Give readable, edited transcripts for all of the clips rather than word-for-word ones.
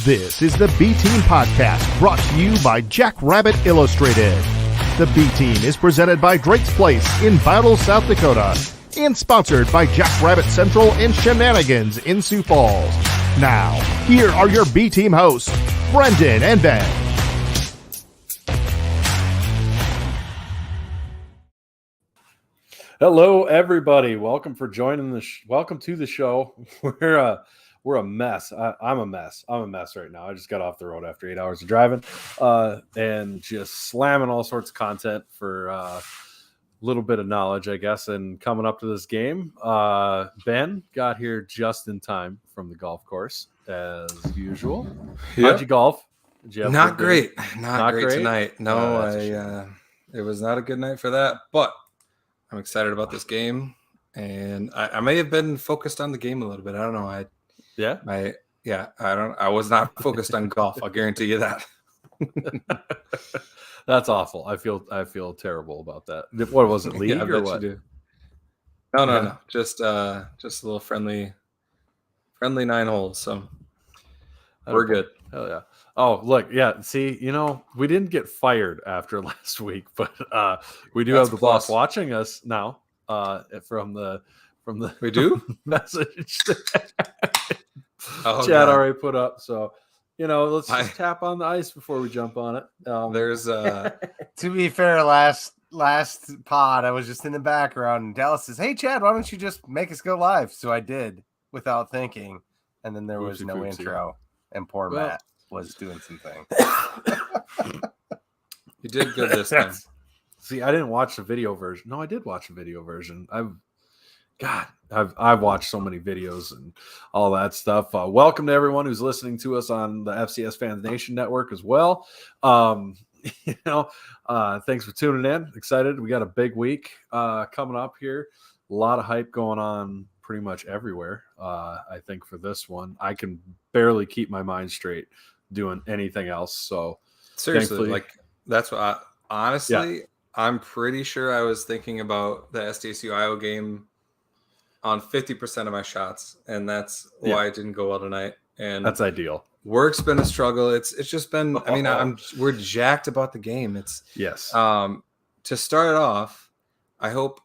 This is the B-Team Podcast, brought to you by Jackrabbit Illustrated. The B-Team is presented by Drake's Place in Battle, South Dakota, and sponsored by Jackrabbit Central and Shenanigans in Sioux Falls. Now, here are your B-Team hosts, Brendan and Ben. Hello, everybody. Welcome for joining welcome to the show. We're a mess. I'm a mess. I'm a mess right now. I just got off the road after 8 hours of driving, and just slamming all sorts of content for a little bit of knowledge, I guess. And coming up to this game, Ben got here just in time from the golf course, as usual. Yep. How'd you golf? Did you have Not great. Not great great tonight. No, it was not a good night for that. But I'm excited about this game, and I may have been focused on the game a little bit. I don't know. I was not focused on golf. I'll guarantee you that. That's awful. I feel terrible about that. What was it, league or what? No. Just a little friendly 9 holes. So we're good. Hell yeah. Oh, look, yeah. See, we didn't get fired after last week, but we do have the boss watching us now. From the we do message Chad Chad already put up. So let's just tap on the ice before we jump on it. There's to be fair, last pod I was just in the background and Dallas says, "Hey Chad, why don't you just make us go live?" So I did without thinking, and then there was no intro, and poor Matt was doing some things. You did good this time. See, I didn't watch the video version. No, I did watch the video version. I've watched so many videos and all that stuff. Welcome to everyone who's listening to us on the FCS Fans Nation Network as well. Thanks for tuning in. Excited. We got a big week coming up here. A lot of hype going on pretty much everywhere. I think for this one, I can barely keep my mind straight doing anything else. So seriously, that's what I'm pretty sure I was thinking about the SDSU Iowa game on 50% of my shots, and that's why it didn't go well tonight. And that's ideal. Work's been a struggle. It's just been. I mean, we're jacked about the game. It's to start it off, I hope.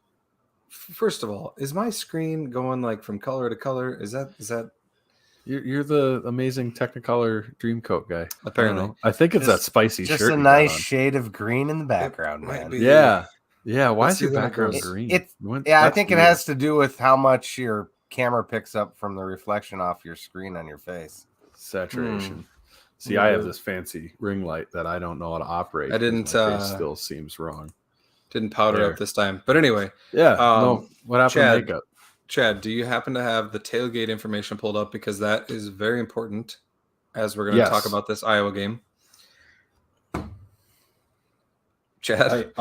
First of all, is my screen going from color to color? Is that? You're the amazing Technicolor Dreamcoat guy. Apparently, I think it's that spicy shirt. Just a nice shade of green in the background, man. Yeah. Why is your background green? I think it has to do with how much your camera picks up from the reflection off your screen on your face. Saturation. See, I have this fancy ring light that I don't know how to operate. I didn't. It still seems wrong. Didn't powder up this time, but anyway. Yeah. What happened to makeup? Chad, do you happen to have the tailgate information pulled up? Because that is very important as we're going to talk about this Iowa game. Chad?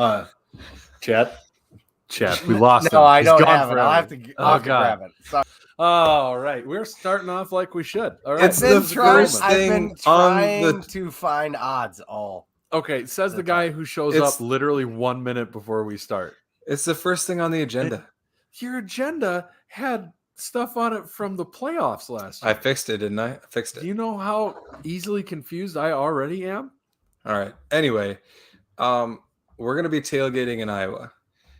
Chad, we lost him. No, I He's don't gone have forever. it. I'll have to grab it. Sorry. All right. We're starting off like we should. All right. It's the first I've thing been trying to find odds all. Okay, says the guy who shows up literally 1 minute before we start. It's the first thing on the agenda. Your agenda had stuff on it from the playoffs last year. I fixed it, didn't I? I fixed it. Do you know how easily confused I already am? All right. Anyway, we're going to be tailgating in Iowa.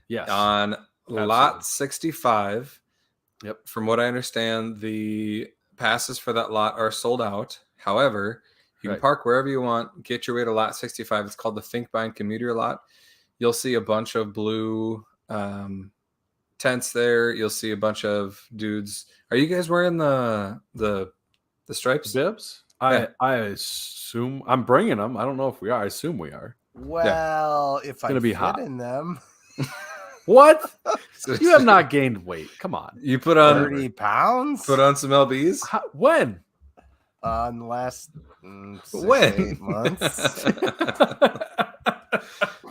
Yes. On lot 65. Yep. From what I understand, the passes for that lot are sold out. However, you can park wherever you want. Get your way to lot 65. It's called the Finkbein Commuter Lot. You'll see a bunch of blue tents there. You'll see a bunch of dudes. Are you guys wearing the stripes? Bibs? I assume I'm bringing them. I don't know if we are. I assume we are. Well, if I be fit hot in them. What? You have not gained weight. Come on. You put on 30 pounds? Put on some LBs? When? In the last 8 when? months.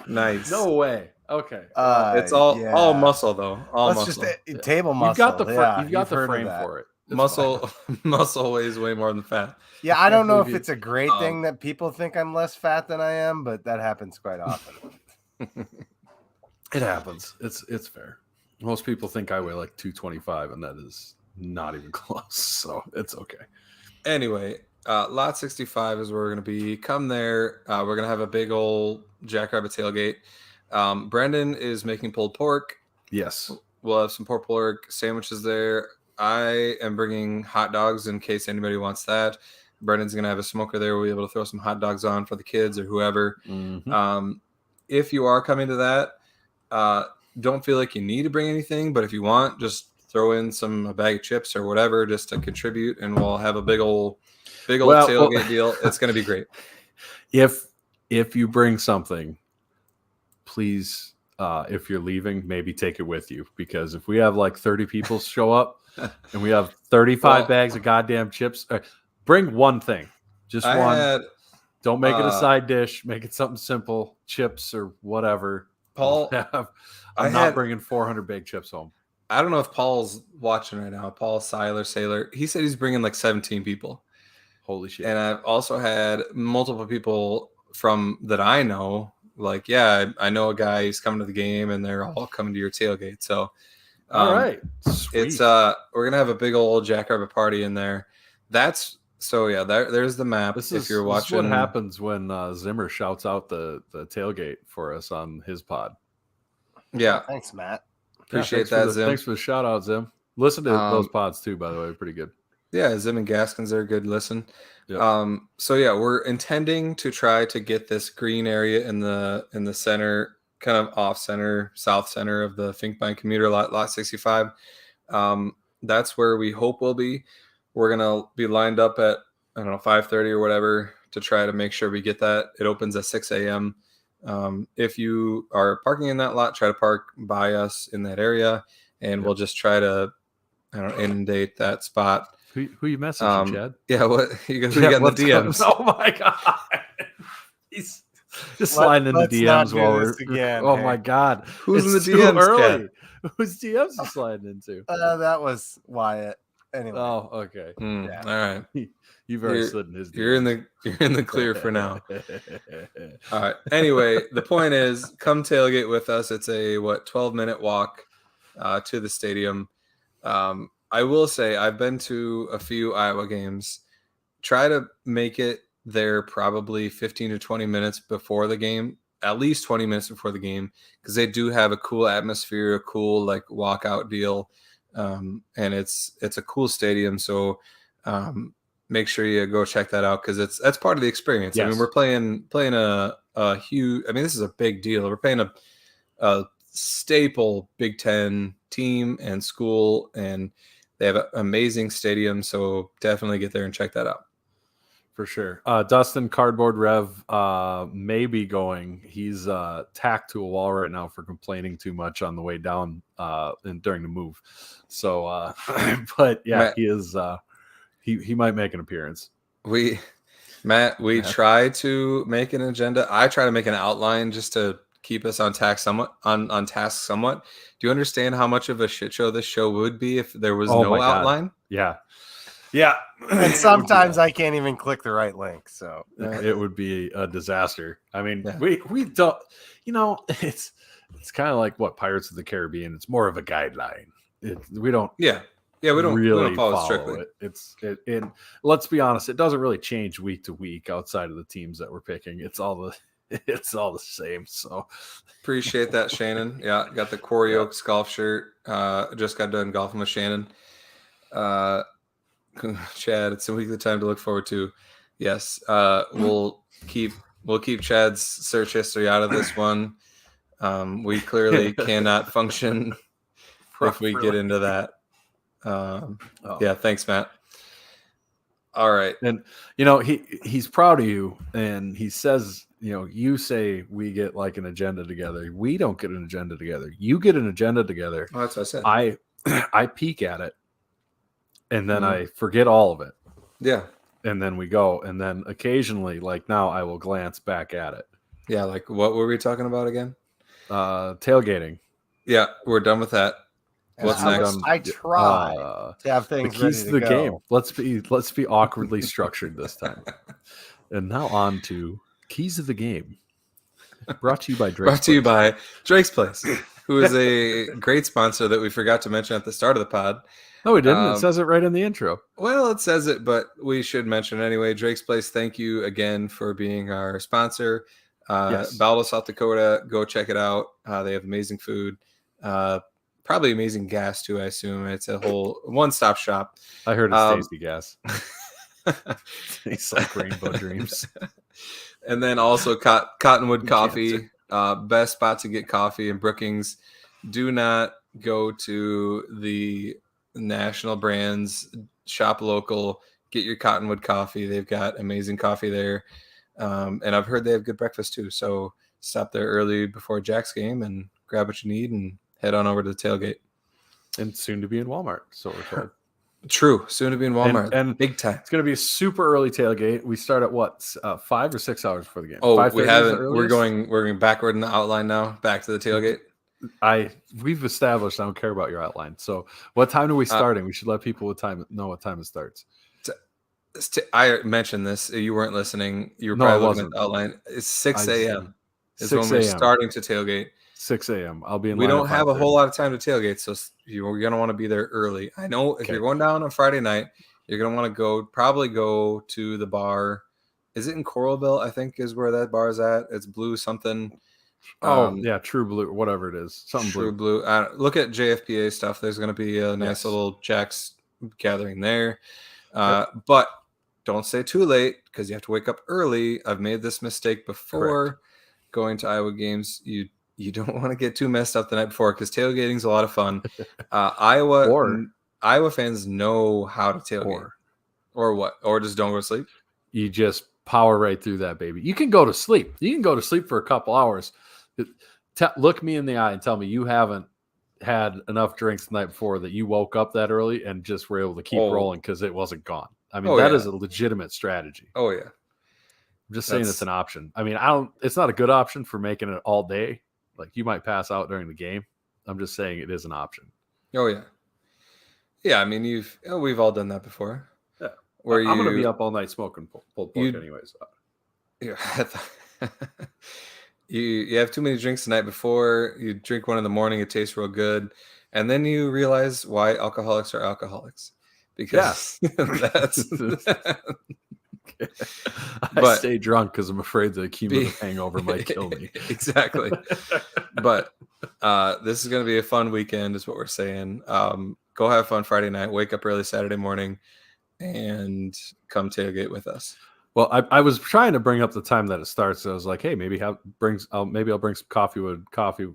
Nice. No way. Okay. It's all muscle though. All muscle. Just table muscle. You've got the frame for it. Muscle weighs way more than fat. Yeah, I don't know if it's a great thing that people think I'm less fat than I am, but that happens quite often. It happens. It's fair. Most people think I weigh like 225, and that is not even close. So it's okay. Anyway, Lot 65 is where we're going to be. Come there. We're going to have a big old Jackrabbit tailgate. Brendan is making pulled pork. Yes. We'll have some pulled pork sandwiches there. I am bringing hot dogs in case anybody wants that. Brendan's going to have a smoker there. We'll be able to throw some hot dogs on for the kids or whoever. Mm-hmm. If you are coming to that, don't feel like you need to bring anything, but if you want, just throw in a bag of chips or whatever just to contribute, and we'll have a big old tailgate deal. It's going to be great. If you bring something, please, if you're leaving, maybe take it with you, because if we have like 30 people show up and we have 35 bags of goddamn chips, bring one thing, just one. Don't make it a side dish. Make it something simple, chips or whatever. Paul, I'm not bringing 400 baked chips home. I don't know if Paul's watching right now. Paul Sailor. He said he's bringing like 17 people. Holy shit. And I've also had multiple people from that I know, like, yeah, I know a guy, he's coming to the game, and they're all coming to your tailgate. So, all right. Sweet. It's we're going to have a big old Jackrabbit party in there. There's the map. If you're watching, this is what happens when Zimmer shouts out the tailgate for us on his pod. Yeah. Thanks, Matt. Appreciate that, Zim. Thanks for the shout out, Zim. Listen to those pods too, by the way. Pretty good. Yeah, Zim and Gaskins are a good listen. Yep. So yeah, we're intending to try to get this green area in the center, kind of off center, south center of the Finkbine commuter lot 65. That's where we hope we'll be. We're gonna be lined up at 5:30 or whatever to try to make sure we get that. It opens at 6 a.m. If you are parking in that lot, try to park by us in that area, and we'll just try to inundate that spot. Who you messaging, Chad? Yeah, what you guys got in the DMs? Oh my god, he's just sliding in the DMs while we're again. Oh my god, who's in the DMs? Early. Whose DMs you sliding into? That was Wyatt. Anyway. Oh, okay. Yeah. All right. You've already slid in his DMs. You're in the clear for now. All right. Anyway, the point is, come tailgate with us. It's a 12-minute walk to the stadium. I will say I've been to a few Iowa games. Try to make it there probably 15 to 20 minutes before the game, at least 20 minutes before the game, because they do have a cool atmosphere, a cool like walkout deal, and it's a cool stadium. So make sure you go check that out, because that's part of the experience. Yes. I mean, we're playing a huge. I mean, this is a big deal. We're playing a staple Big Ten team and school, and they have an amazing stadium. So definitely get there and check that out. For sure. Dustin Cardboard Rev may be going. He's tacked to a wall right now for complaining too much on the way down and during the move. So, but yeah, Matt, he is. He might make an appearance. We try to make an agenda. I try to make an outline just to keep us on task somewhat. Do you understand how much of a shit show this show would be if there was no outline? Yeah. Yeah. And sometimes I can't even click the right link. So it would be a disaster. I mean, we don't, it's kind of like what Pirates of the Caribbean. It's more of a guideline. We don't. Yeah. Yeah. We don't really follow strictly. It. And let's be honest, it doesn't really change week to week outside of the teams that we're picking. It's all the same. So appreciate that, Shannon. Yeah. Got the Quarry Oaks golf shirt. Just got done golfing with Shannon. Chad, it's a weekly time to look forward to. Yes, we'll keep Chad's search history out of this one. We clearly cannot function if we get into that. Yeah, thanks, Matt. All right, and he's proud of you, and he says, you say we get like an agenda together. We don't get an agenda together. You get an agenda together. Oh, that's what I said. I peek at it. And then I forget all of it. Yeah. And then we go. And then occasionally, like now, I will glance back at it. Yeah. Like, what were we talking about again? Tailgating. Yeah. We're done with that. What's next? I try to have things the keys ready to the game. Let's be awkwardly structured this time. And now on to keys of the game. Brought to you by Drake's Place. who is a great sponsor that we forgot to mention at the start of the pod. No, we didn't. It says it right in the intro. Well, it says it, but we should mention it anyway. Drake's Place, thank you again for being our sponsor. Yes. Battle, South Dakota, go check it out. They have amazing food, probably amazing gas too, I assume. It's a whole one-stop shop. I heard it's tasty gas. Tastes like Rainbow Dreams. And then also Cottonwood Coffee, best spot to get coffee in Brookings. Do not go to the national brands, shop local, get your Cottonwood Coffee. They've got amazing coffee there. And I've heard they have good breakfast too. So stop there early before Jack's game and grab what you need and head on over to the tailgate. And soon to be in Walmart. So we're told. True. Soon to be in Walmart. And big time. It's going to be a super early tailgate. We start at what? 5 or 6 hours before the game. Oh, we haven't. We're going backward in the outline now. Back to the tailgate. We've established I don't care about your outline. So what time are we starting? We should let people know what time it starts. I mentioned this. You weren't listening. You were probably looking at the outline. It's 6 a.m. is when we're starting to tailgate. 6 a.m. I'll be in. We don't have a whole lot of time to tailgate, so you're going to want to be there early. I know if you're going down on Friday night, you're going to want to probably go to the bar. Is it in Coralville? I think is where that bar is at. It's Blue something. Yeah, True Blue, whatever it is. Something True Blue. Look at JFPA stuff. There's going to be a nice little Jack's gathering there. But don't stay too late because you have to wake up early. I've made this mistake before going to Iowa games. You don't want to get too messed up the night before because tailgating is a lot of fun. Iowa fans know how to tailgate. Or what? Or just don't go to sleep? You just power right through that, baby. You can go to sleep. You can go to sleep for a couple hours. Look me in the eye and tell me you haven't had enough drinks the night before that you woke up that early and just were able to keep rolling because it wasn't gone. I mean, that is a legitimate strategy. Oh, yeah. I'm just saying it's an option. I mean, it's not a good option for making it all day. Like you might pass out during the game. I'm just saying it is an option. Oh, yeah. Yeah, I mean, we've all done that before. Yeah. I'm going to be up all night smoking pulled pork anyways. Yeah. You have too many drinks the night before. You drink one in the morning. It tastes real good. And then you realize why alcoholics are alcoholics. Because that's... I stay drunk because I'm afraid the cumulative hangover might kill me. Exactly. But this is going to be a fun weekend is what we're saying. Go have fun Friday night. Wake up early Saturday morning and come tailgate with us. Well, I was trying to bring up the time that it starts. So I was like, hey, maybe I'll bring some cottonwood coffee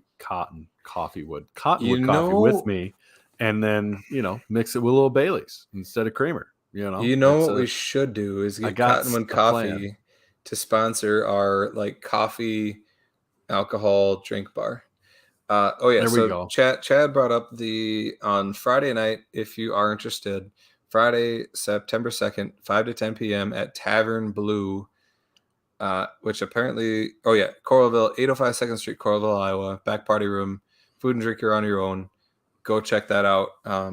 with me, and then mix it with a little Baileys instead of creamer. What we should do is get Cottonwood Coffee to sponsor our coffee alcohol drink bar. There we go. Chad brought up on Friday night, if you are interested, Friday, September 2nd, 5 to 10 p.m. at Tavern Blue, which apparently, Coralville, 805 2nd Street, Coralville, Iowa, back party room, food and drink, you're on your own. Go check that out. I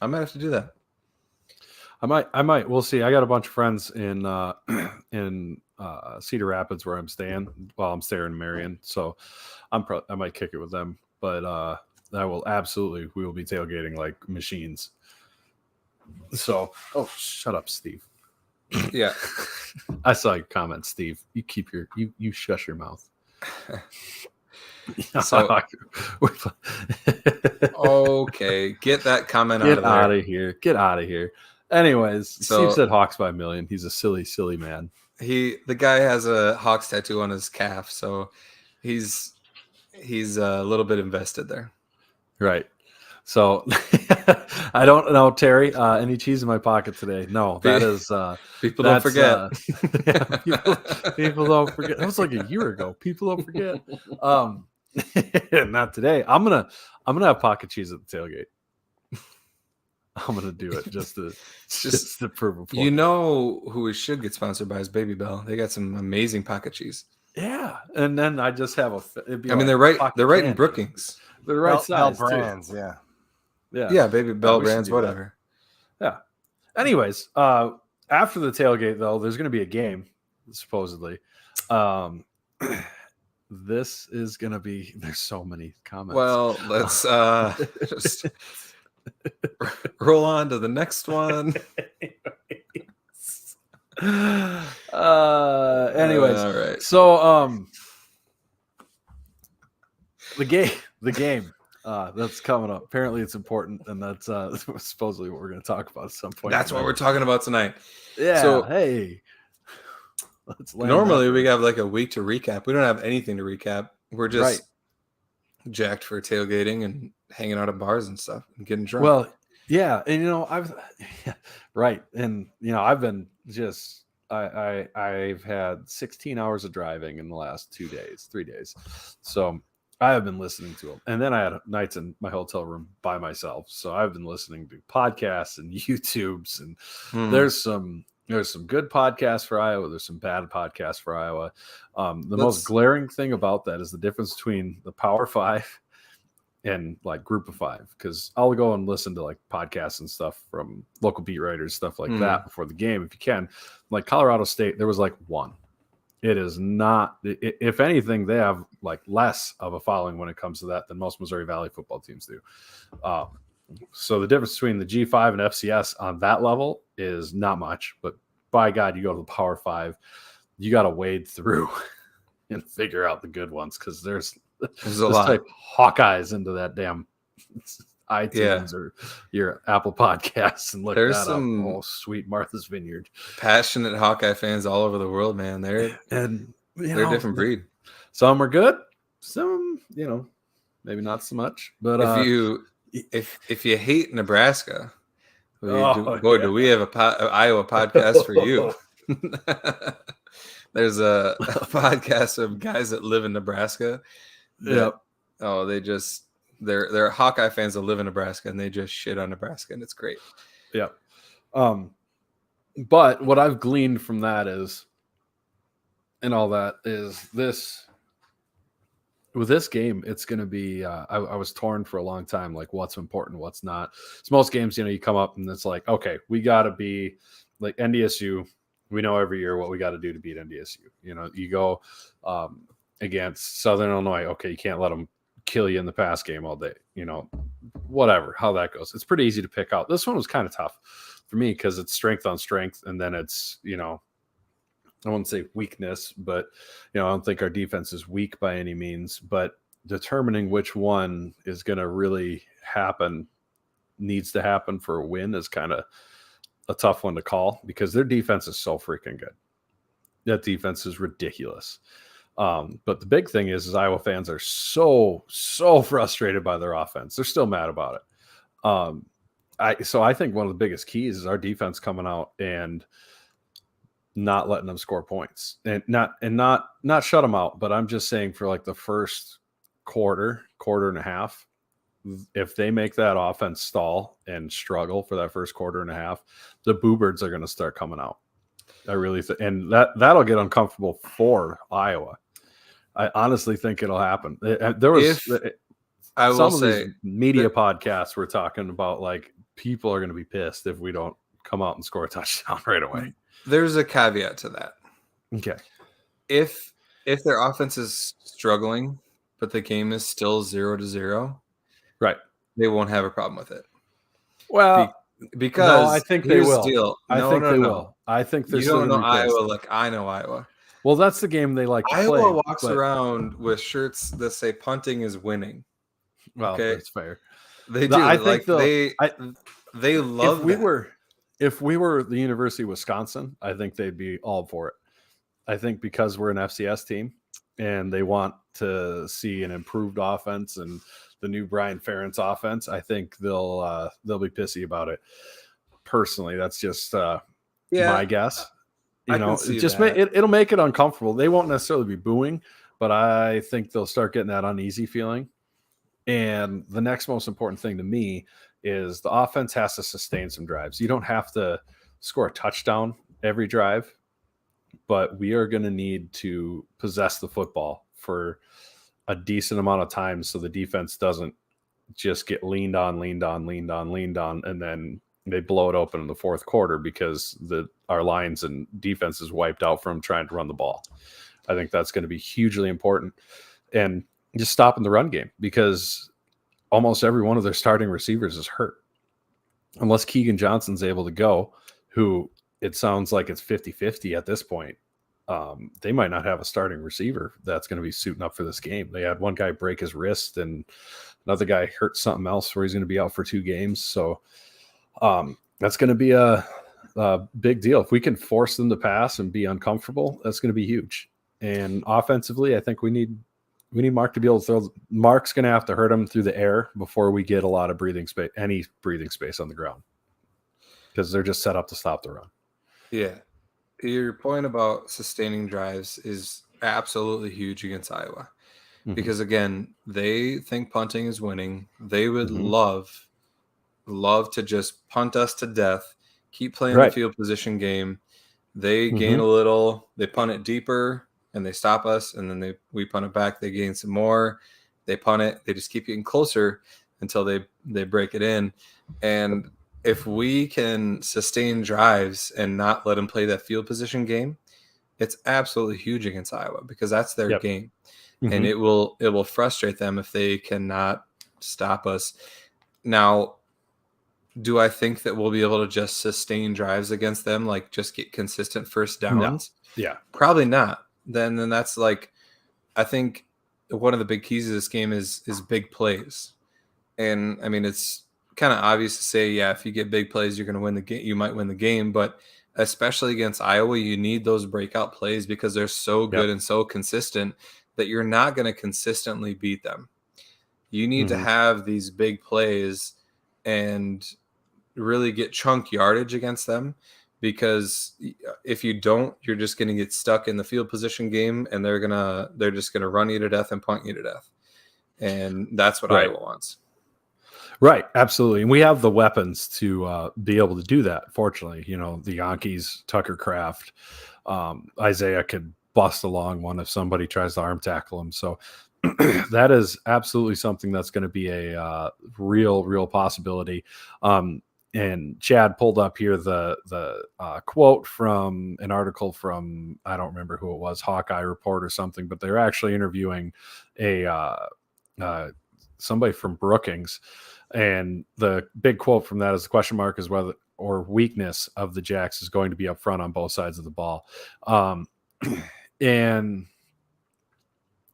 might have to do that. I might. We'll see. I got a bunch of friends in Cedar Rapids where I'm staying. Well, I'm staying in Marion, so I might kick it with them. But we will be tailgating like machines. So, shut up, Steve. Yeah, I saw your comment, Steve. You keep you shush your mouth. So, okay, get that comment out of here. Get out of here. Anyways, Steve said Hawks by a million. He's a silly, silly man. The guy has a Hawks tattoo on his calf, so he's a little bit invested there. Right. So I don't know, Terry. Any cheese in my pocket today? No, that is people don't forget. People don't forget. That was like a year ago. People don't forget. Not today. I'm gonna have pocket cheese at the tailgate. I'm gonna do it just to prove a point. You know who we should get sponsored by is Baby Bell. They got some amazing pocket cheese. Yeah, and then I just have they're right in Brookings. They're right size brands, too. Yeah, Baby Bell brands, whatever. Yeah. Anyways, after the tailgate though, there's gonna be a game supposedly. The this is gonna be. There's so many comments. Well, let's just roll on to the next one. Anyways, all right. So the game that's coming up. Apparently it's important, and that's supposedly what we're going to talk about at some point. That's what we're talking about tonight. Yeah. So hey, normally we have like a week to recap. We don't have anything to recap. We're just jacked for tailgating and hanging out at bars and stuff and getting drunk. Well, yeah, and I've and I've been just I've had 16 hours of driving in the last 3 days, so I have been listening to them, and then I had nights in my hotel room by myself, so I've been listening to podcasts and YouTubes, and there's some good podcasts for Iowa. There's some bad podcasts for Iowa. The most glaring thing about that is the difference between the Power Five and like Group of Five, because I'll go and listen to like podcasts and stuff from local beat writers, stuff like that before the game if you can. Like Colorado State, there was like one. It is not. If anything, they have like less of a following when it comes to that than most Missouri Valley football teams do. So the difference between the G5 and FCS on that level is not much. But by God, you go to the Power Five, you got to wade through and figure out the good ones, because there's a lot. Type Hawkeyes into that damn iTunes or your Apple Podcasts and look there's that some up. Oh, sweet Martha's Vineyard. Passionate Hawkeye fans all over the world, man. They're a different breed. Some are good, some maybe not so much. But if you hate Nebraska, do we have an Iowa podcast for you? There's a podcast of guys that live in Nebraska. They're Hawkeye fans that live in Nebraska, and they just shit on Nebraska, and it's great. Yeah. But what I've gleaned from that is, and all that is this. With this game, it's going to be. I was torn for a long time, like what's important, what's not. So most games, you come up and it's like, okay, we got to be like NDSU. We know every year what we got to do to beat NDSU. You go against Southern Illinois. Okay, you can't let them kill you in the pass game all day. Whatever, how that goes. It's pretty easy to pick out. This one was kind of tough for me because it's strength on strength, and then it's I wouldn't say weakness, but I don't think our defense is weak by any means. But determining which one is going to really needs to happen for a win is kind of a tough one to call, because their defense is so freaking good. That defense is ridiculous. But the big thing is Iowa fans are so frustrated by their offense. They're still mad about it. So I think one of the biggest keys is our defense coming out and not letting them score points, and not shut them out. But I'm just saying, for like the first quarter and a half, if they make that offense stall and struggle for that first quarter and a half, the Boo-Birds are going to start coming out. I really think, and that'll get uncomfortable for Iowa. I honestly think it'll happen. There was these media podcasts were talking about like people are going to be pissed if we don't come out and score a touchdown right away. There's a caveat to that. Okay. If their offense is struggling, but the game is still 0-0, right, they won't have a problem with it. Well, because I think they will. I think they will. I think you don't know Iowa like I know Iowa. Well, that's the game they like to play. Iowa walks around with shirts that say "punting is winning." Well, okay? That's fair. They do. I think they love. If we were the University of Wisconsin, I think they'd be all for it. I think because we're an FCS team and they want to see an improved offense and the new Brian Ferentz offense, I think they'll be pissy about it. Personally, that's just my guess. It'll make it uncomfortable. They won't necessarily be booing, but I think they'll start getting that uneasy feeling. And the next most important thing to me is the offense has to sustain some drives. You don't have to score a touchdown every drive, but we are going to need to possess the football for a decent amount of time so the defense doesn't just get leaned on, and then they blow it open in the fourth quarter because our lines and defense is wiped out from trying to run the ball. I think that's going to be hugely important. And just stopping the run game, because almost every one of their starting receivers is hurt. Unless Keegan Johnson's able to go, who it sounds like it's 50-50 at this point. They might not have a starting receiver that's going to be suiting up for this game. They had one guy break his wrist and another guy hurt something else where he's going to be out for 2 games. So that's going to be a big deal. If we can force them to pass and be uncomfortable, that's going to be huge. And offensively, I think we need Mark to be able to throw. Mark's going to have to hurt him through the air before we get a lot of any breathing space on the ground, because they're just set up to stop the run. Yeah. Your point about sustaining drives is absolutely huge against Iowa, because again, they think punting is winning. They would love to just punt us to death, keep playing the field position game. They gain a little, they punt it deeper and they stop us, and then we punt it back. They gain some more, they punt it. They just keep getting closer until they break it in. And if we can sustain drives and not let them play that field position game, it's absolutely huge against Iowa, because that's their game. And it will frustrate them if they cannot stop us. Now, do I think that we'll be able to just sustain drives against them, like just get consistent first downs? No. Yeah, probably not. Then that's like, I think one of the big keys of this game is big plays. And I mean, it's kind of obvious to say, yeah, if you get big plays, you're going to win the game. You might win the game, but especially against Iowa, you need those breakout plays, because they're so good and so consistent that you're not going to consistently beat them. You need to have these big plays and really get chunk yardage against them, because if you don't, you're just going to get stuck in the field position game, and they're just going to run you to death and punt you to death. And that's what Iowa wants. Right, absolutely. And we have the weapons to be able to do that. Fortunately, the Hawkeyes, Tucker Kraft, Isaiah could bust along one if somebody tries to arm tackle him. So that is absolutely something that's going to be a real possibility. And Chad pulled up here the quote from an article from, I don't remember who it was, Hawkeye Report or something, but they're actually interviewing somebody from Brookings. And the big quote from that is, the question mark is whether or weakness of the Jacks is going to be up front on both sides of the ball. And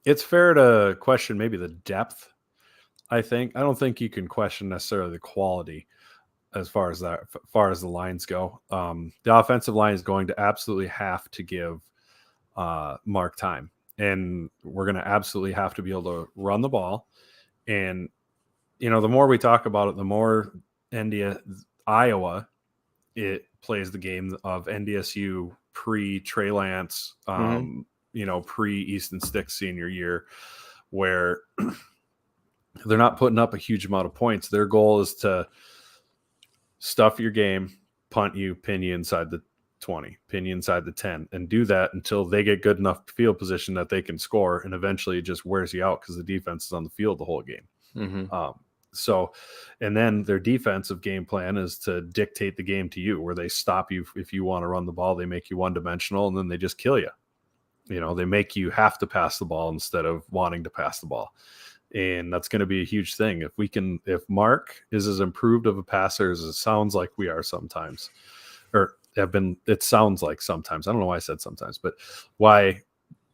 it's fair to question maybe the depth. I don't think you can question necessarily the quality as far as the lines go. The offensive line is going to absolutely have to give Mark time, and we're going to absolutely have to be able to run the ball. And the more we talk about it, the more Iowa, it plays the game of NDSU pre-Trey Lance, pre-Easton Stick senior year, where they're not putting up a huge amount of points. Their goal is to stuff your game, punt you, pin you inside the 20, pin you inside the 10, and do that until they get good enough field position that they can score, and eventually it just wears you out because the defense is on the field the whole game. So, and then their defensive game plan is to dictate the game to you, where they stop you if you want to run the ball. They make you one-dimensional, and then they just kill you. They make you have to pass the ball instead of wanting to pass the ball. And that's going to be a huge thing. If Mark is as improved of a passer as it sounds like we are sometimes, or it sounds like sometimes, I don't know why I said sometimes, but why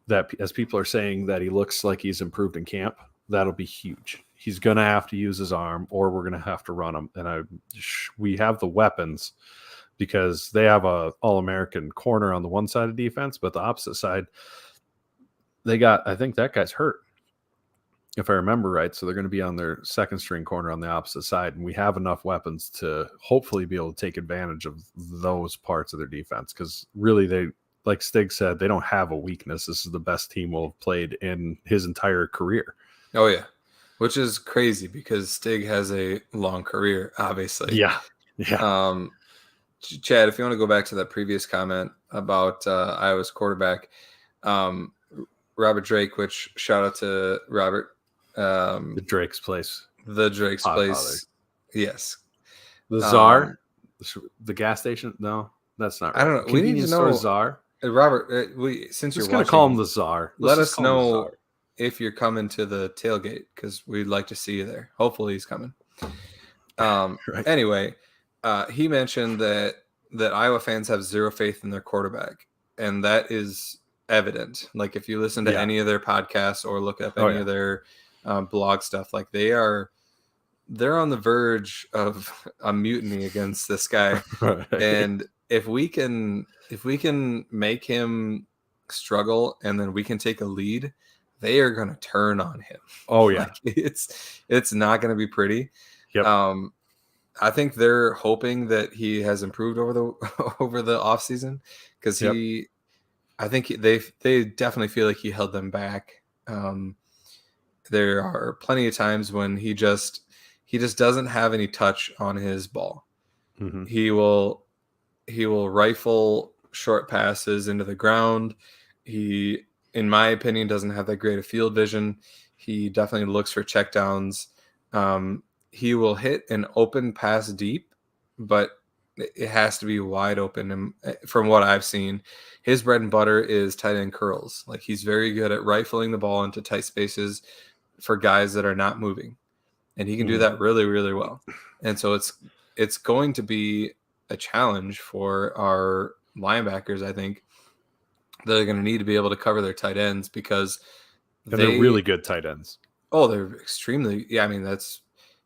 that, as people are saying that he looks like he's improved in camp, that'll be huge. He's going to have to use his arm, or we're going to have to run him. And we have the weapons, because they have a All-American corner on the one side of defense, but the opposite side, I think that guy's hurt, if I remember right. So they're going to be on their second string corner on the opposite side. And we have enough weapons to hopefully be able to take advantage of those parts of their defense. Because really, they, like Stig said, they don't have a weakness. This is the best team we'll have played in his entire career. Oh, yeah. Which is crazy, because Stig has a long career, obviously. Yeah. Chad, if you want to go back to that previous comment about Iowa's quarterback, Robert Drake, which shout out to Robert. The Drake's Place. Yes. The Czar? The gas station? No, that's not right. I don't know. We need to know. Czar? Robert, since Just you're gonna watching, call him the Czar. let us know if you're coming to the tailgate because we'd like to see you there. Hopefully, he's coming. Right. Anyway, he mentioned that Iowa fans have zero faith in their quarterback, and that is evident. Like if you listen to any of their podcasts or look up any of their blog stuff, like they're on the verge of a mutiny against this guy. Right. And if we can make him struggle and then we can take a lead, they are going to turn on him. Oh yeah. Like, it's not going to be pretty. Yep. I think they're hoping that he has improved over the offseason because I think they definitely feel like he held them back. There are plenty of times when he just doesn't have any touch on his ball. Mm-hmm. He will rifle short passes into the ground. He, in my opinion, doesn't have that great of field vision. He definitely looks for checkdowns. He will hit an open pass deep, but it has to be wide open. And from what I've seen, his bread and butter is tight end curls. Like he's very good at rifling the ball into tight spaces for guys that are not moving. And he can do that really, really well. And so it's going to be a challenge for our linebackers, I think. They're going to need to be able to cover their tight ends because they're really good tight ends. Oh, they're extremely. Yeah, I mean, that's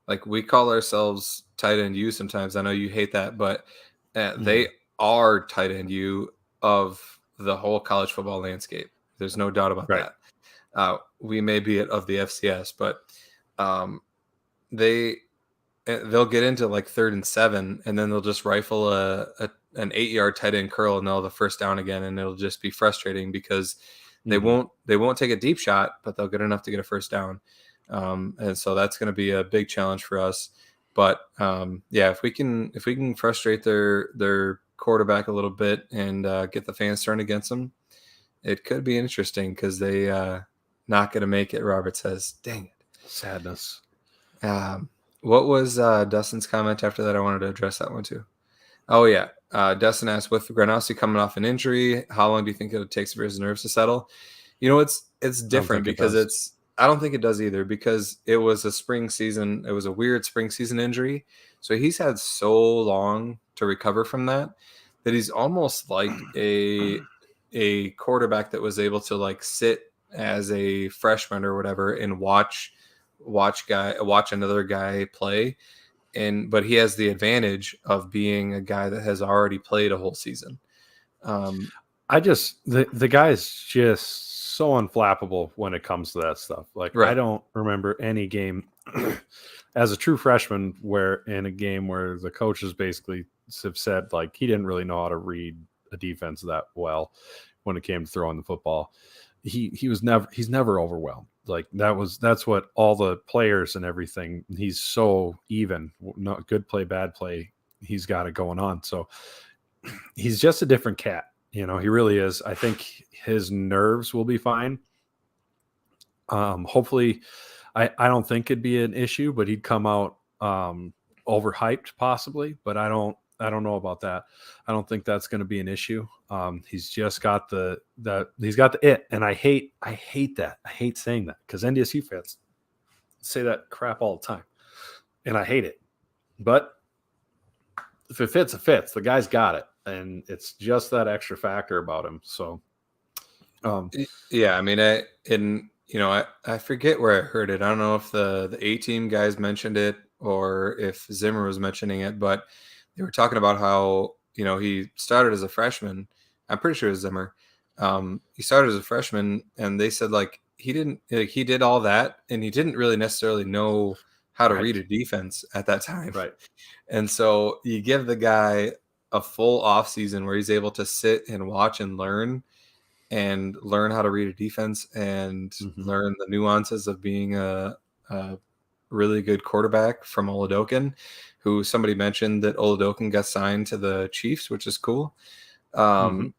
like we call ourselves tight end U sometimes. I know you hate that, but they are tight end U of the whole college football landscape. There's no doubt about that. We may be of the FCS, but they'll get into like 3rd and 7, and then they'll just rifle an 8-yard tight end curl, and they'll have the first down again, and it'll just be frustrating because they won't take a deep shot, but they'll get enough to get a first down. And so that's going to be a big challenge for us. But if we can frustrate their quarterback a little bit and get the fans turned against them, it could be interesting because they not going to make it. Robert says, "Dang it, sadness." What was Dustin's comment after that? I wanted to address that one too. Oh yeah, Dustin asked, with Gronowski coming off an injury, how long do you think it would take for his nerves to settle? You know, it's different because I don't think it does either because it was a spring season. It was a weird spring season injury. So he's had so long to recover from that he's almost like a quarterback that was able to like sit as a freshman or whatever and watch another guy play. But he has the advantage of being a guy that has already played a whole season. The guy's just so unflappable when it comes to that stuff. Like I don't remember any game as a true freshman where the coaches basically have said like he didn't really know how to read a defense that well when it came to throwing the football. He's never overwhelmed. Like that's what all the players and everything. He's so even, not good play, bad play. He's got it going on. So he's just a different cat. You know, he really is. I think his nerves will be fine. Hopefully, I don't think it'd be an issue, but he'd come out overhyped possibly. But I don't know about that. I don't think that's going to be an issue. He's just got he's got the it, and I hate that. I hate saying that because NDSU fans say that crap all the time, and I hate it. But if it fits, it fits. The guy's got it. And it's just that extra factor about him. So, yeah, I mean, I forget where I heard it. I don't know if the A-team guys mentioned it or if Zimmer was mentioning it, but they were talking about how, he started as a freshman. I'm pretty sure it was Zimmer. He started as a freshman and they said like, he did all that and he didn't really necessarily know how to read a defense at that time. Right. And so you give the guy a full off season where he's able to sit and watch and learn how to read a defense and learn the nuances of being a really good quarterback from Oladokin, who somebody mentioned that Oladokin got signed to the Chiefs, which is cool. So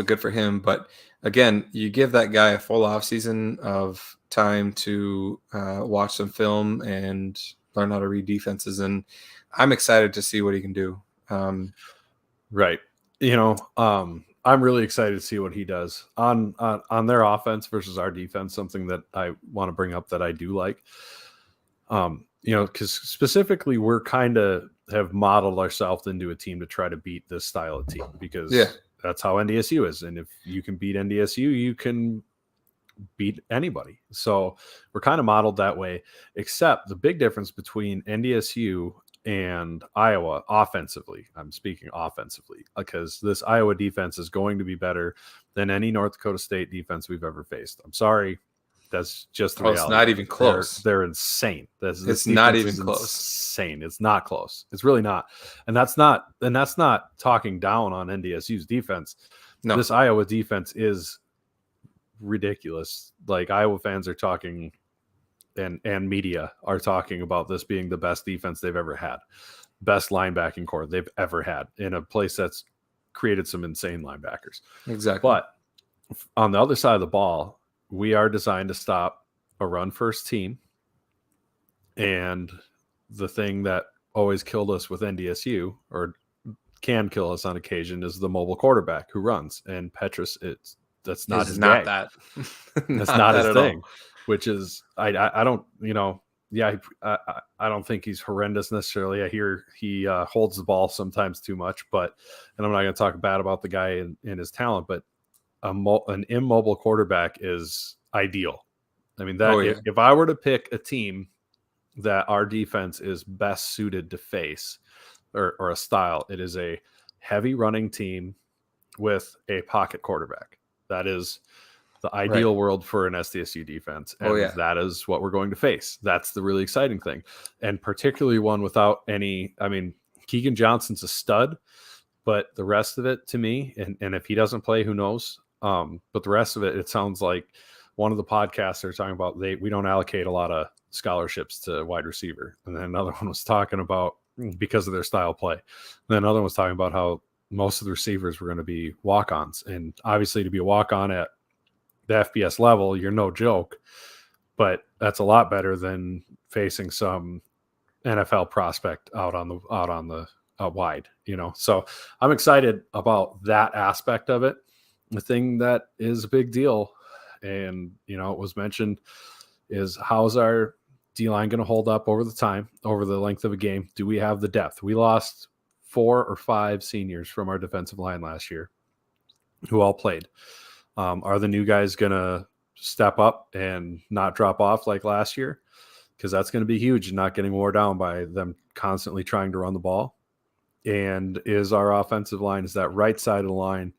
good for him. But again, you give that guy a full off season of time to watch some film and learn how to read defenses. And I'm excited to see what he can do. Right. I'm really excited to see what he does on their offense versus our defense. Something that I want to bring up that I do like. Because specifically we're kind of have modeled ourselves into a team to try to beat this style of team because that's how NDSU is. And if you can beat NDSU, you can beat anybody. So we're kind of modeled that way, except the big difference between NDSU and Iowa offensively, I'm speaking offensively, because this Iowa defense is going to be better than any North Dakota State defense we've ever faced. I'm sorry. That's just the reality. It's not even close. They're insane. It's not even close. Insane. It's not close. It's really not. And that's not talking down on NDSU's defense. No. This Iowa defense is ridiculous. Like Iowa fans are talking and media are talking about this being the best defense they've ever had. Best linebacking core they've ever had in a place that's created some insane linebackers. Exactly. But on the other side of the ball, we are designed to stop a run-first team. And the thing that always killed us with NDSU, or can kill us on occasion, is the mobile quarterback who runs. And Petrus, that's not his not gag. that. That's not his thing, which is I don't, I don't think he's horrendous necessarily. I hear he holds the ball sometimes too much, and I'm not going to talk bad about the guy and his talent, but an immobile quarterback is ideal. I mean, if I were to pick a team that our defense is best suited to face or a style, it is a heavy running team with a pocket quarterback. That is the ideal world for an SDSU defense. And that is what we're going to face. That's the really exciting thing. And particularly one without Keegan Johnson's a stud, but the rest of it to me, and if he doesn't play, who knows? But the rest of it sounds like one of the podcasts they're talking about, we don't allocate a lot of scholarships to wide receiver. And then another one was talking about because of their style play. And then another one was talking about how most of the receivers were going to be walk-ons. And obviously to be a walk-on at the FBS level, you're no joke, but that's a lot better than facing some NFL prospect out on the wide, So I'm excited about that aspect of it. The thing that is a big deal, and it was mentioned, is how's our D-line going to hold up over the length of a game? Do we have the depth? We lost 4 or 5 seniors from our defensive line last year who all played. Are the new guys going to step up and not drop off like last year? Because that's going to be huge and not getting wore down by them constantly trying to run the ball. And is our offensive line, is that right side of the line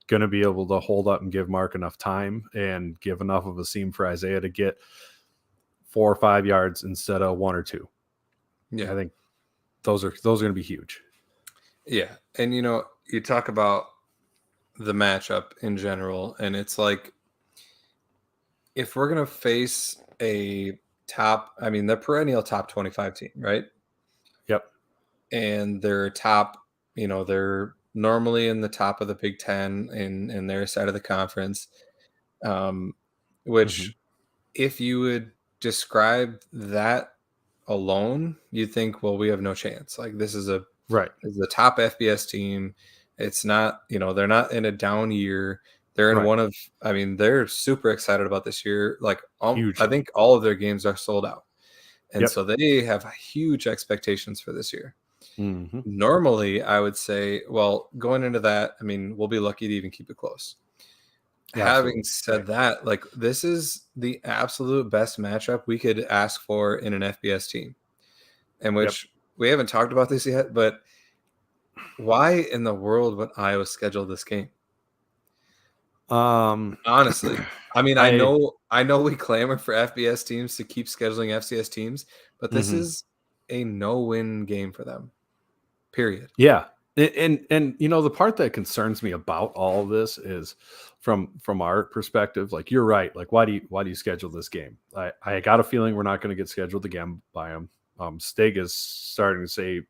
going to be able to hold up and give Mark enough time and give enough of a seam for Isaiah to get 4 or 5 yards instead of 1 or 2? Yeah, I think those are going to be huge. Yeah, and you talk about the matchup in general, and it's like if we're going to face a the perennial top 25 team, right? Yep. And they're top, they're normally in the top of the Big Ten in their side of the conference, which if you would describe that alone, you think, well, we have no chance. Like this is this is the top FBS team. It's not, they're not in a down year. They're in one of, they're super excited about this year. Like I think all of their games are sold out. And so they have huge expectations for this year. Mm-hmm. Normally, I would say, well, going into that, we'll be lucky to even keep it close. Yeah, having said that, like this is the absolute best matchup we could ask for in an FBS team, and which we haven't talked about this yet, but why in the world would Iowa schedule this game? Honestly, I know we clamor for FBS teams to keep scheduling FCS teams, but this is a no-win game for them. Period. Yeah. And the part that concerns me about all of this is from our perspective, like you're right. Like, why do you schedule this game? I got a feeling we're not going to get scheduled again by them. Stig is starting to say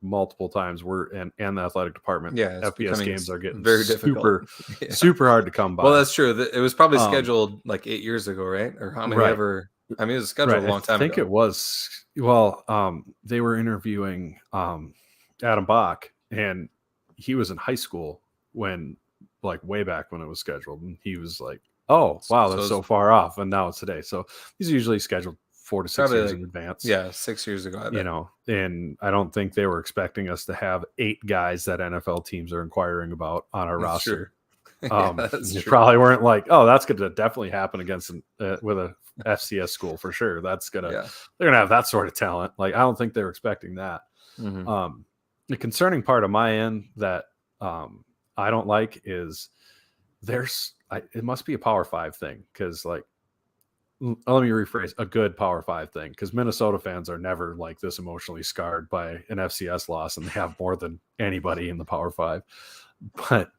multiple times and the athletic department. Yeah, FBS games are getting very difficult. super hard to come by. Well, that's true. It was probably scheduled like 8 years ago, right? Or how many ever? It was scheduled a long time ago. I think it was. Well, they were interviewing Adam Bach, and he was in high school when like way back when it was scheduled, and he was like, "Oh, wow, that's so far off," and now it's today. So he's usually scheduled 4 to 6 years in advance. Yeah, 6 years ago. And I don't think they were expecting us to have 8 guys that NFL teams are inquiring about on our roster. You probably weren't like, "Oh, that's going to definitely happen against with a FCS school for sure." That's they're gonna have that sort of talent. Like, I don't think they were expecting that. Mm-hmm. The concerning part of my end that I don't like is it must be a Power 5 thing, because like, let me rephrase, a good Power 5 thing, because Minnesota fans are never like this emotionally scarred by an FCS loss, and they have more than anybody in the Power 5. But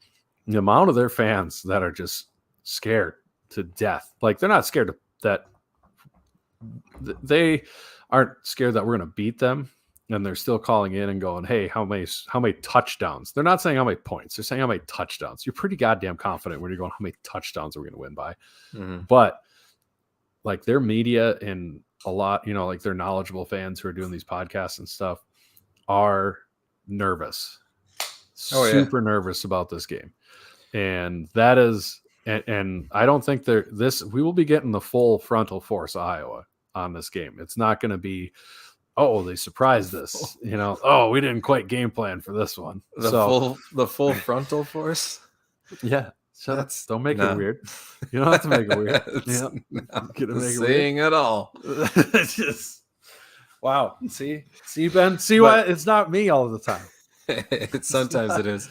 the amount of their fans that are just scared to death, like they're not scared that they aren't scared that we're going to beat them, and they're still calling in and going, "Hey, how many touchdowns?" They're not saying how many points. They're saying how many touchdowns. You're pretty goddamn confident when you're going, "How many touchdowns are we going to win by?" Mm-hmm. But like, their media and a lot, like their knowledgeable fans who are doing these podcasts and stuff are nervous, super nervous about this game. And that is, and I don't think we will be getting the full frontal force of Iowa on this game. It's not going to be, "Oh, they surprised us," "Oh, we didn't quite game plan for this one." The full frontal force. Yeah. Don't make it weird. You don't have to make it weird. Saying it all. It's just, wow. See, Ben. See what? It's not me all the time. Sometimes it is.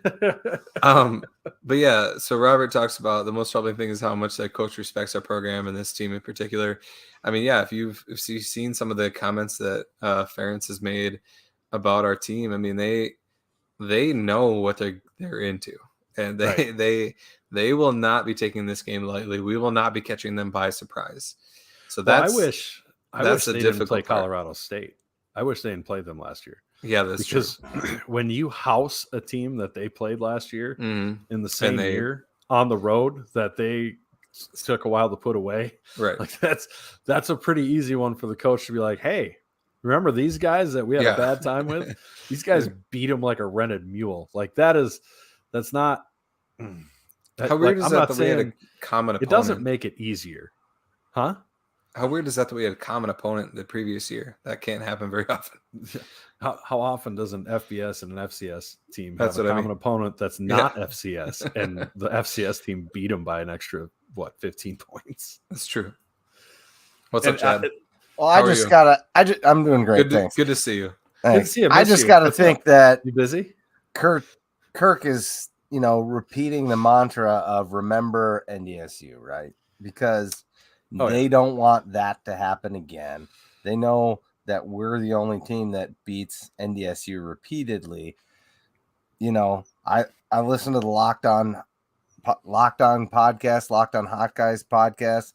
But yeah. So Robert talks about the most troubling thing is how much that coach respects our program and this team in particular. I mean, yeah. If you've seen some of the comments that Ferentz has made about our team, I mean, they know what they're into. And they will not be taking this game lightly. We will not be catching them by surprise. So I wish they didn't play Colorado State. I wish they didn't play them last year. Yeah, that's because when you house a team that they played last year in the same year on the road that they took a while to put away, right? Like, that's a pretty easy one for the coach to be like, "Hey, remember these guys that we had a bad time with? These guys beat them like a rented mule." Like, that's not. How weird is that we had a common opponent? It doesn't make it easier, huh? How weird is that we had a common opponent the previous year? That can't happen very often. How often does an FBS and an FCS team have a common opponent that's not FCS, and the FCS team beat them by an extra 15 points? That's true. What's up, Chad? I'm doing great. Thanks. Good to see you. Good to see you. I just got to think that you busy. Kirk is repeating the mantra of remember NDSU, right? Because they don't want that to happen again. They know that we're the only team that beats NDSU repeatedly. I listened to the Locked On podcast, Locked On Hawkeyes podcast,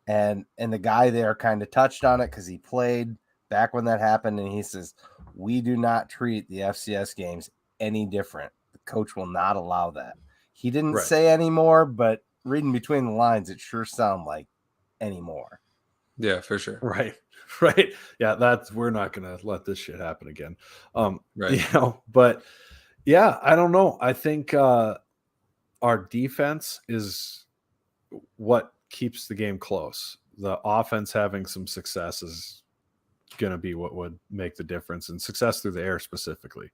and the guy there kind of touched on it because he played back when that happened, and he says, "We do not treat the FCS games any different. The coach will not allow that." He didn't say anymore, but reading between the lines, it sure sounds like anymore. Yeah, for sure. Right. Yeah, we're not gonna let this shit happen again. Right. But yeah, I don't know. I think our defense is what keeps the game close. The offense having some success is gonna be what would make the difference, and success through the air specifically.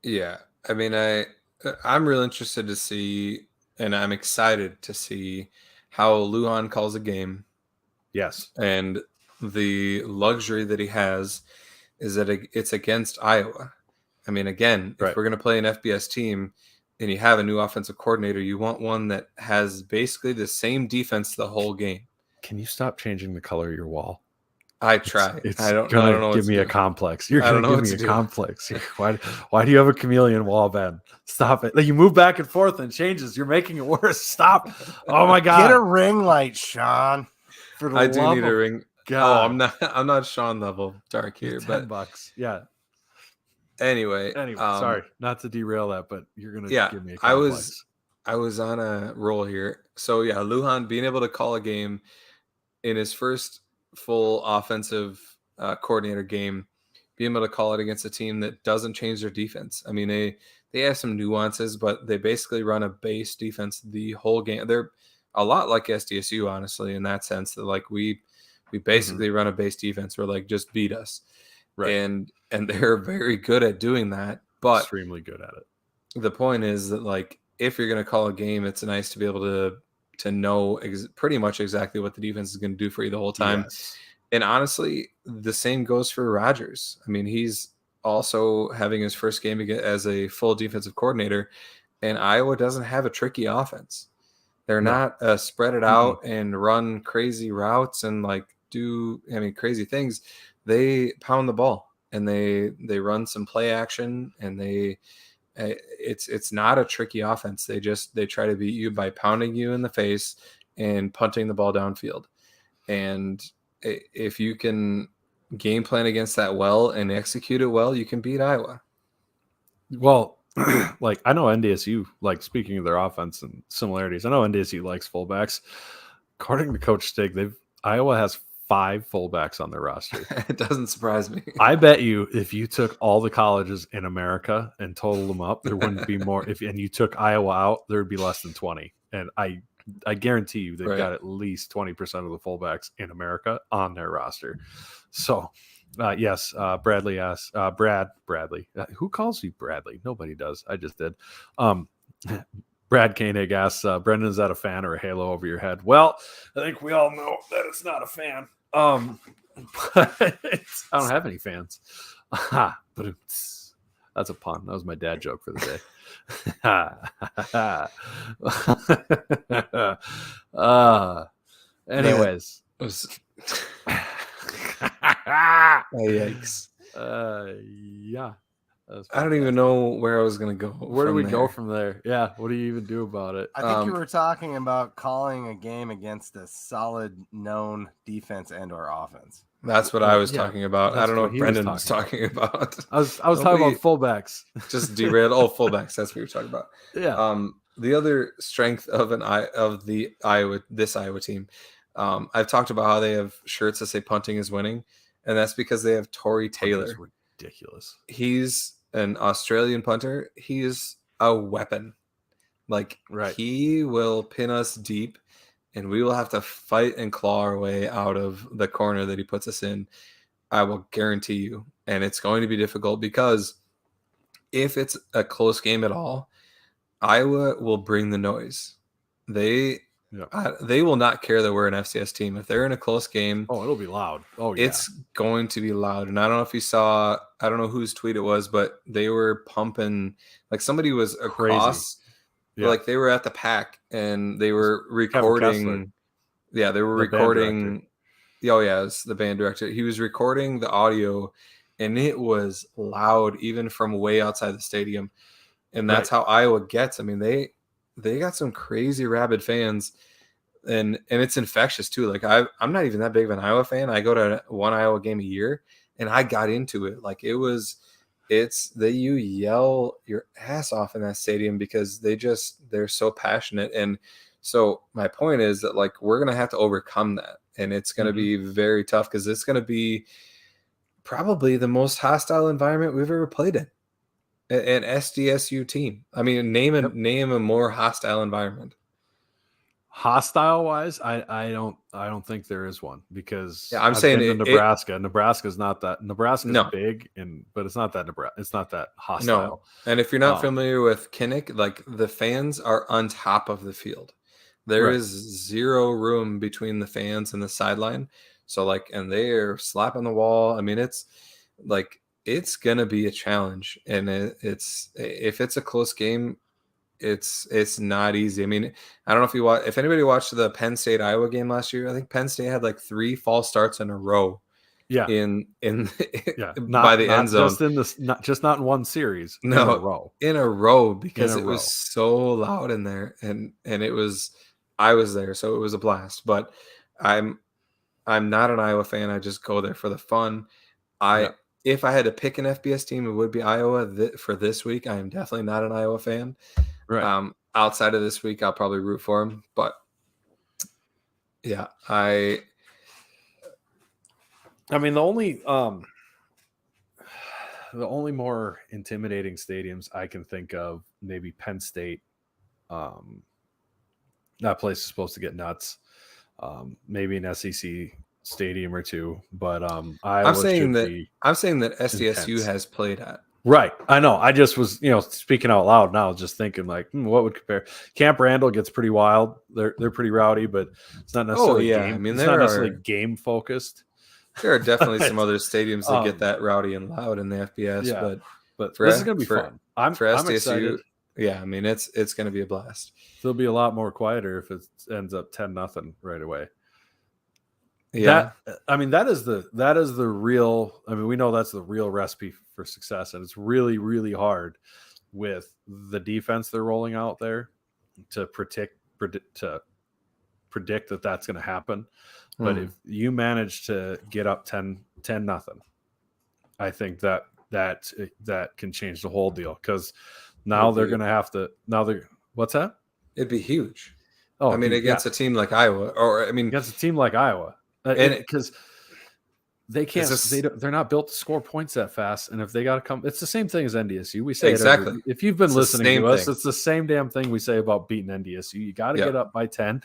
Yeah, I mean, I'm real interested to see, and I'm excited to see how Lujan calls a game. Yes. And the luxury that he has is that it's against Iowa. I mean, again, if we're going to play an FBS team and you have a new offensive coordinator, you want one that has basically the same defense the whole game. Can you stop changing the color of your wall? I try. I don't know. Give me a complex. You're going to give me a complex. Why do you have a chameleon wall, Ben? Stop it. Like, you move back and forth and changes. You're making it worse. Stop. Oh my God. Get a ring light, Sean. I do need a ring. God. Oh, I'm not Sean level dark here, but $10. Yeah. Anyway, sorry, not to derail that, but you're going to give me a complex. I was on a roll here. So yeah, Lujan being able to call a game in his first full offensive coordinator game, being able to call it against a team that doesn't change their defense. I mean, They have some nuances, but they basically run a base defense the whole game. They're a lot like SDSU, honestly, in that sense that like we basically run a base defense where like just beat us. Right. And they're very good at doing that. But extremely good at it. The point is that like if you're going to call a game, it's nice to be able to know pretty much exactly what the defense is going to do for you the whole time. Yes. And honestly, the same goes for Rodgers. I mean, he's also having his first game as a full defensive coordinator, and Iowa doesn't have a tricky offense. They're not spread it out and run crazy routes and like crazy things. They pound the ball and they run some play action, and it's not a tricky offense. They try to beat you by pounding you in the face and punting the ball downfield. And if you can game plan against that well and execute it well, you can beat Iowa. Well, like I know NDSU, like speaking of their offense and similarities, I know NDSU likes fullbacks. According to Coach Stig, Iowa has 5 fullbacks on their roster. It doesn't surprise me. I bet you if you took all the colleges in America and totaled them up, there wouldn't be more. And you took Iowa out, there would be less than 20. And I guarantee you they've got at least 20% of the fullbacks in America on their roster. So, yes, Bradley asks, Bradley. Who calls you Bradley? Nobody does. I just did. Brad Koenig asks, Brendan, is that a fan or a halo over your head? Well, I think we all know that it's not a fan. But I don't have any fans. But that's a pun. That was my dad joke for the day. Anyways. Yikes. Yeah. I don't even know where I was going to go. Where do we go from there? Yeah. What do you even do about it? I think you were talking about calling a game against a solid known defense and or offense. That's what I was talking about. I don't know what Brendan was talking about. I was talking about fullbacks. Just derailed. Oh, fullbacks. That's what you're talking about. Yeah. The other strength of this Iowa team, I've talked about how they have shirts that say punting is winning, and that's because they have Torrey Taylor. That's ridiculous. He's an Australian punter. He's a weapon. Like he will pin us deep, and we will have to fight and claw our way out of the corner that he puts us in. I will guarantee you. And it's going to be difficult because if it's a close game at all, Iowa will bring the noise. They will not care that we're an FCS team. If they're in a close game, it'll be loud. Oh, yeah. It's going to be loud. And I don't know if you saw, I don't know whose tweet it was, but they were pumping, like somebody was across, like they were at the pack and they were recording. Yeah, they were recording. Oh, yeah, it's the band director. He was recording the audio, and it was loud even from way outside the stadium. And that's how Iowa gets. I mean, they got some crazy rabid fans, and it's infectious too. Like I'm not even that big of an Iowa fan. I go to one Iowa game a year, and I got into it. Like you yell your ass off in that stadium because they're so passionate. And so my point is that like we're gonna have to overcome that, and it's gonna be very tough because it's gonna be probably the most hostile environment we've ever played in. An SDSU team. I mean, name a more hostile environment. Hostile wise, I don't think there is one because I'm saying in Nebraska. Nebraska's not that. Nebraska's big, but it's not that Nebraska. It's not that hostile. No, and if you're not familiar with Kinnick, like the fans are on top of the field. There is zero room between the fans and the sideline. So like, and they are slapping the wall. I mean, it's like. It's going to be a challenge, and if it's a close game, it's not easy. I mean, I don't know if anybody watched the Penn State Iowa game last year. I think Penn State had like 3 false starts in a row. Yeah. By the end zone. Not in one series. No, in a row because it was so loud in there, and I was there, so it was a blast. But I'm not an Iowa fan. I just go there for the fun. If I had to pick an FBS team, it would be Iowa. For this week, I am definitely not an Iowa fan. Right. Outside of this week, I'll probably root for them. But yeah, I mean, the only the only more intimidating stadiums I can think of, maybe Penn State. That place is supposed to get nuts. Maybe an SEC stadium or two, but Iowa I'm saying that be SDSU intense. has played at. Right. I know. I just was, speaking out loud now, just thinking like, what would compare? Camp Randall gets pretty wild. They're pretty rowdy, but it's not necessarily game. I mean, it's not necessarily game focused. There are definitely some other stadiums that get that rowdy and loud in the FBS, yeah, but this is gonna be fun. I'm SDSU. excited. Yeah, I mean it's gonna be a blast. It'll be a lot more quieter if it ends up 10-0 right away. Yeah, that is the real. I mean, we know that's the real recipe for success, and it's really, really hard with the defense they're rolling out there to predict that that's going to happen. But if you manage to get up 10-0, I think that can change the whole deal, because now they're going to have to. What's that? It'd be huge. Oh, I mean, against a team like Iowa, against a team like Iowa. And because they can't, they're not built to score points that fast. And if they got to come, it's the same thing as NDSU. We say exactly. If you've been listening to us, it's the same damn thing we say about beating NDSU. You got to get up by 10,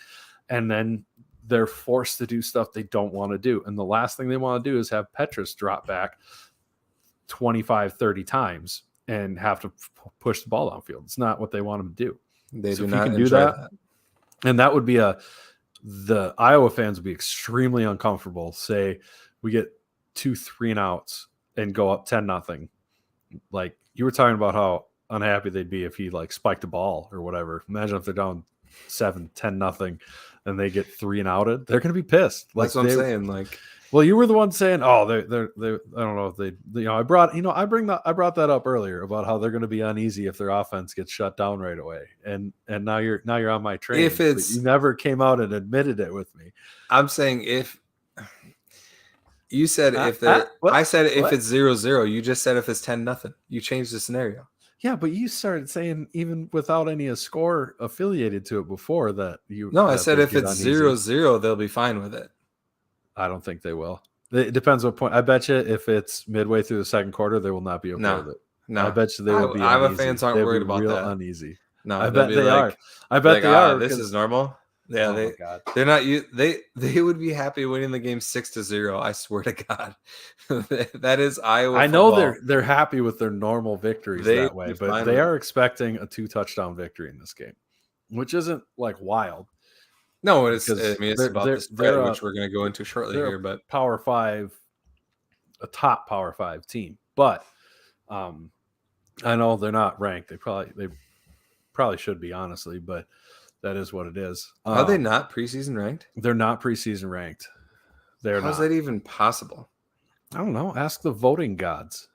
and then they're forced to do stuff they don't want to do. And the last thing they want to do is have Petrus drop back 25, 30 times and have to push the ball downfield. It's not what they want them to do. They so do if not you can do that, and that would be the Iowa fans would be extremely uncomfortable. Say we get 2 3-and-outs and go up 10-0. Like you were talking about how unhappy they'd be if he like spiked a ball or whatever. Imagine if they're down 7-10-0 and they get 3-and-outed. They're going to be pissed. Like, that's what I'm saying. Like, well, you were the one saying, "Oh, they I don't know if they." I brought that up earlier about how they're going to be uneasy if their offense gets shut down right away. And now you're on my train. If it's, you never came out and admitted it with me. I'm saying if you said if they're, I said if it's 0-0. You just said if it's 10-0. You changed the scenario. Yeah, but you started saying even without any score affiliated to it before that you. No, I said if it's 0-0, they'll be fine with it. I don't think they will. It depends what point. I bet you if it's midway through the second quarter, they will not be okay with it. No, I bet you they will be. Iowa fans aren't worried about that. Uneasy. No, I bet they are. I bet they are. This is normal. Yeah, they're not. They would be happy winning the game 6-0. I swear to God, that is Iowa. I know they're happy with their normal victories that way, but they are expecting a 2-touchdown victory in this game, which isn't like wild. No, it's about the spread, which we're going to go into shortly here. But a top Power 5 team, but I know they're not ranked. They probably should be, honestly, but that is what it is. Are they not preseason ranked? They're not preseason ranked. How's that even possible? I don't know. Ask the voting gods.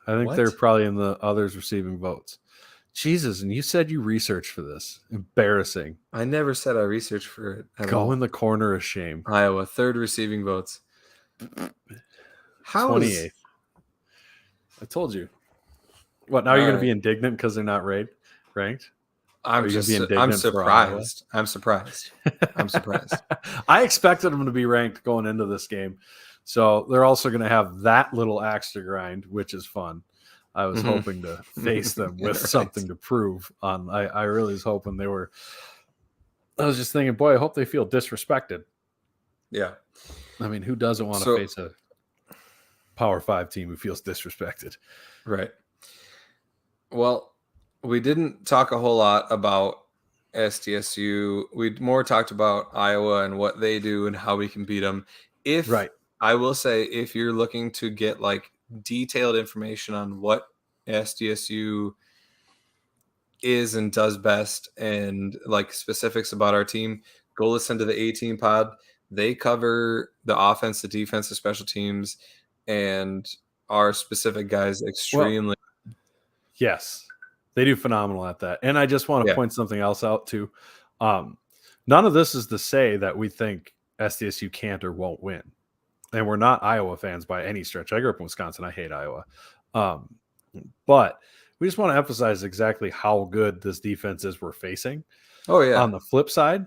I think they're probably in the others receiving votes. Jesus, and you said you researched for this. Embarrassing. I never said I researched for it. Go in the corner of shame. Iowa, 3rd receiving votes. How 28th. I told you. What, now you're going to be indignant because they're not ranked? I'm surprised. I'm surprised. I expected them to be ranked going into this game. So they're also going to have that little axe to grind, which is fun. I was hoping to face them with something to prove on. I really was hoping they were. I was just thinking, boy, I hope they feel disrespected. Yeah. I mean, who doesn't want to face a Power 5 team who feels disrespected? Right. Well, we didn't talk a whole lot about SDSU. We more talked about Iowa and what they do and how we can beat them. I will say, if you're looking to get like detailed information on what SDSU is and does best and like specifics about our team, go listen to the A-Team pod. They cover the offense, the defense, the special teams, and our specific guys extremely. Well, yes, they do phenomenal at that. And I just want to point something else out too. None of this is to say that we think SDSU can't or won't win. And we're not Iowa fans by any stretch. I grew up in Wisconsin. I hate Iowa. But we just want to emphasize exactly how good this defense is we're facing. Oh, yeah. On the flip side,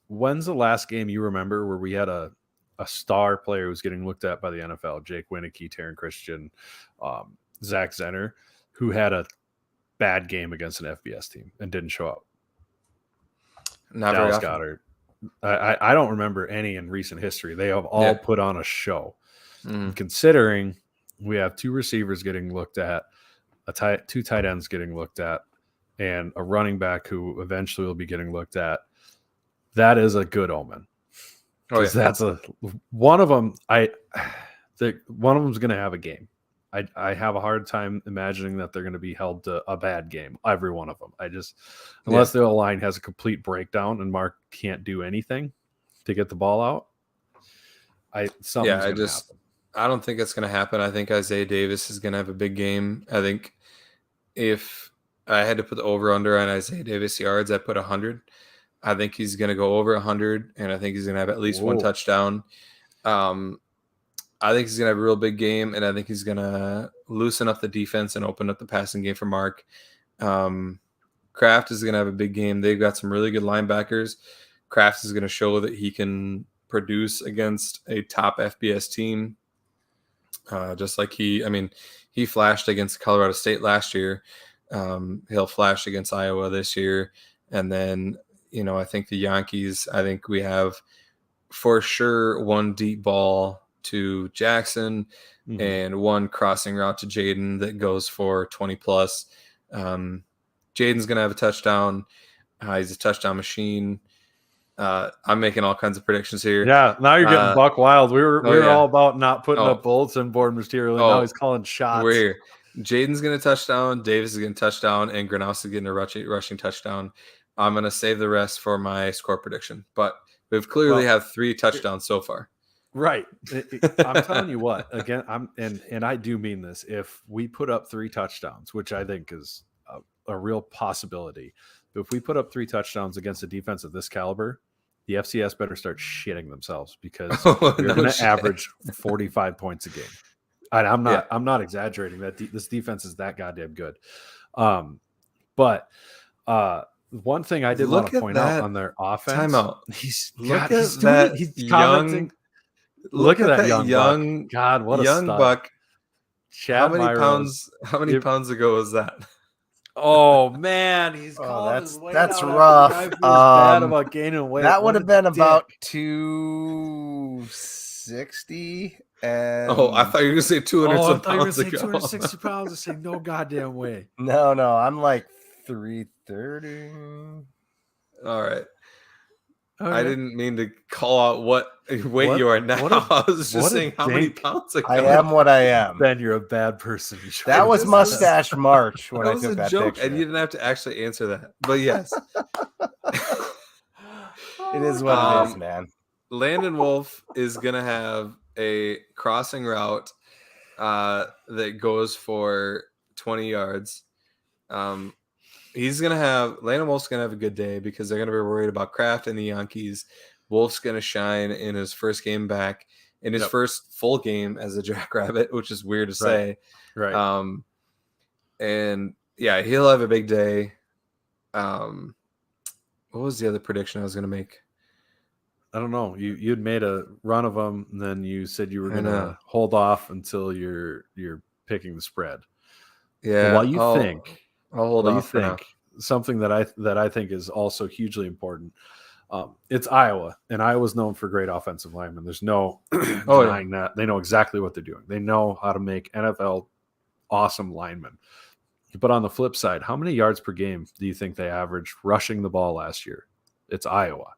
when's the last game you remember where we had a a star player who's getting looked at by the NFL, Jake Wieneke, Taron Christian, Zach Zenner, who had a bad game against an FBS team and didn't show up. Not Dallas very often. Goedert. I don't remember any in recent history. They have all put on a show. Considering we have 2 receivers getting looked at, 2 tight ends getting looked at, and a running back who eventually will be getting looked at, that is a good omen. Oh, yeah. That's one of them. One of them's going to have a game. I have a hard time imagining that they're going to be held to a bad game. Every one of them. Unless the line has a complete breakdown and Mark can't do anything to get the ball out. I don't think it's going to happen. I think Isaiah Davis is going to have a big game. I think if I had to put the over-under on Isaiah Davis yards, I put 100. I think he's going to go over 100, and I think he's going to have at least 1 touchdown. I think he's going to have a real big game, and I think he's going to loosen up the defense and open up the passing game for Mark. Kraft is going to have a big game. They've got some really good linebackers. Kraft is going to show that he can produce against a top FBS team. Just like he flashed against Colorado State last year. He'll flash against Iowa this year. And then, I think the Yankees, I think we have for sure 1 deep ball to Jackson and 1 crossing route to Jaden that goes for 20 plus. Jaden's going to have a touchdown. He's a touchdown machine. I'm making all kinds of predictions here. Yeah, now you're getting buck wild. We were all about not putting up bulletin board material, and now he's calling shots. We're here. Jaden's going to touchdown. Davis is going to touchdown, and Granowski is getting a rushing touchdown. I'm going to save the rest for my score prediction, but we've clearly have 3 touchdowns so far. Right. I'm telling you what, again, and I do mean this. If we put up 3 touchdowns, which I think is a real possibility, but if we put up 3 touchdowns against a defense of this caliber, the FCS better start shitting themselves because you're going to average 45 points a game. And I'm not exaggerating that this defense is that goddamn good. But one thing I did want to point out on their offense, timeout. Look at that young buck. God, what a young stud. buck. Chad How many pounds ago was that? Oh man, that's rough. Bad about gaining weight. That would have been about 260. And I thought you were going to say 200 some pounds ago. 260 pounds. I say no goddamn way. No, I'm like 330. All right. I didn't mean to call out what weight you are now. I was just saying how many pounds ago. I am what I am. Ben, you're a bad person. That was Mustache March when I took that joke, picture. and you didn't have to actually answer that. But yes. It is what it is, man. Landon Wolf is going to have a crossing route that goes for 20 yards. Landon Wolf's going to have a good day because they're going to be worried about Kraft and the Yankees. Wolf's going to shine in his first game back, in his first full game as a Jackrabbit, which is weird to say. Right. And yeah, he'll have a big day. What was the other prediction I was going to make? I don't know. You'd made a run of them, and then you said you were going to hold off until you're picking the spread. Yeah. Well, I'll hold off. Something that I think is also hugely important. It's Iowa, and Iowa's known for great offensive linemen. There's no denying that. They know exactly what they're doing. They know how to make NFL awesome linemen. But on the flip side, how many yards per game do you think they averaged rushing the ball last year? It's Iowa.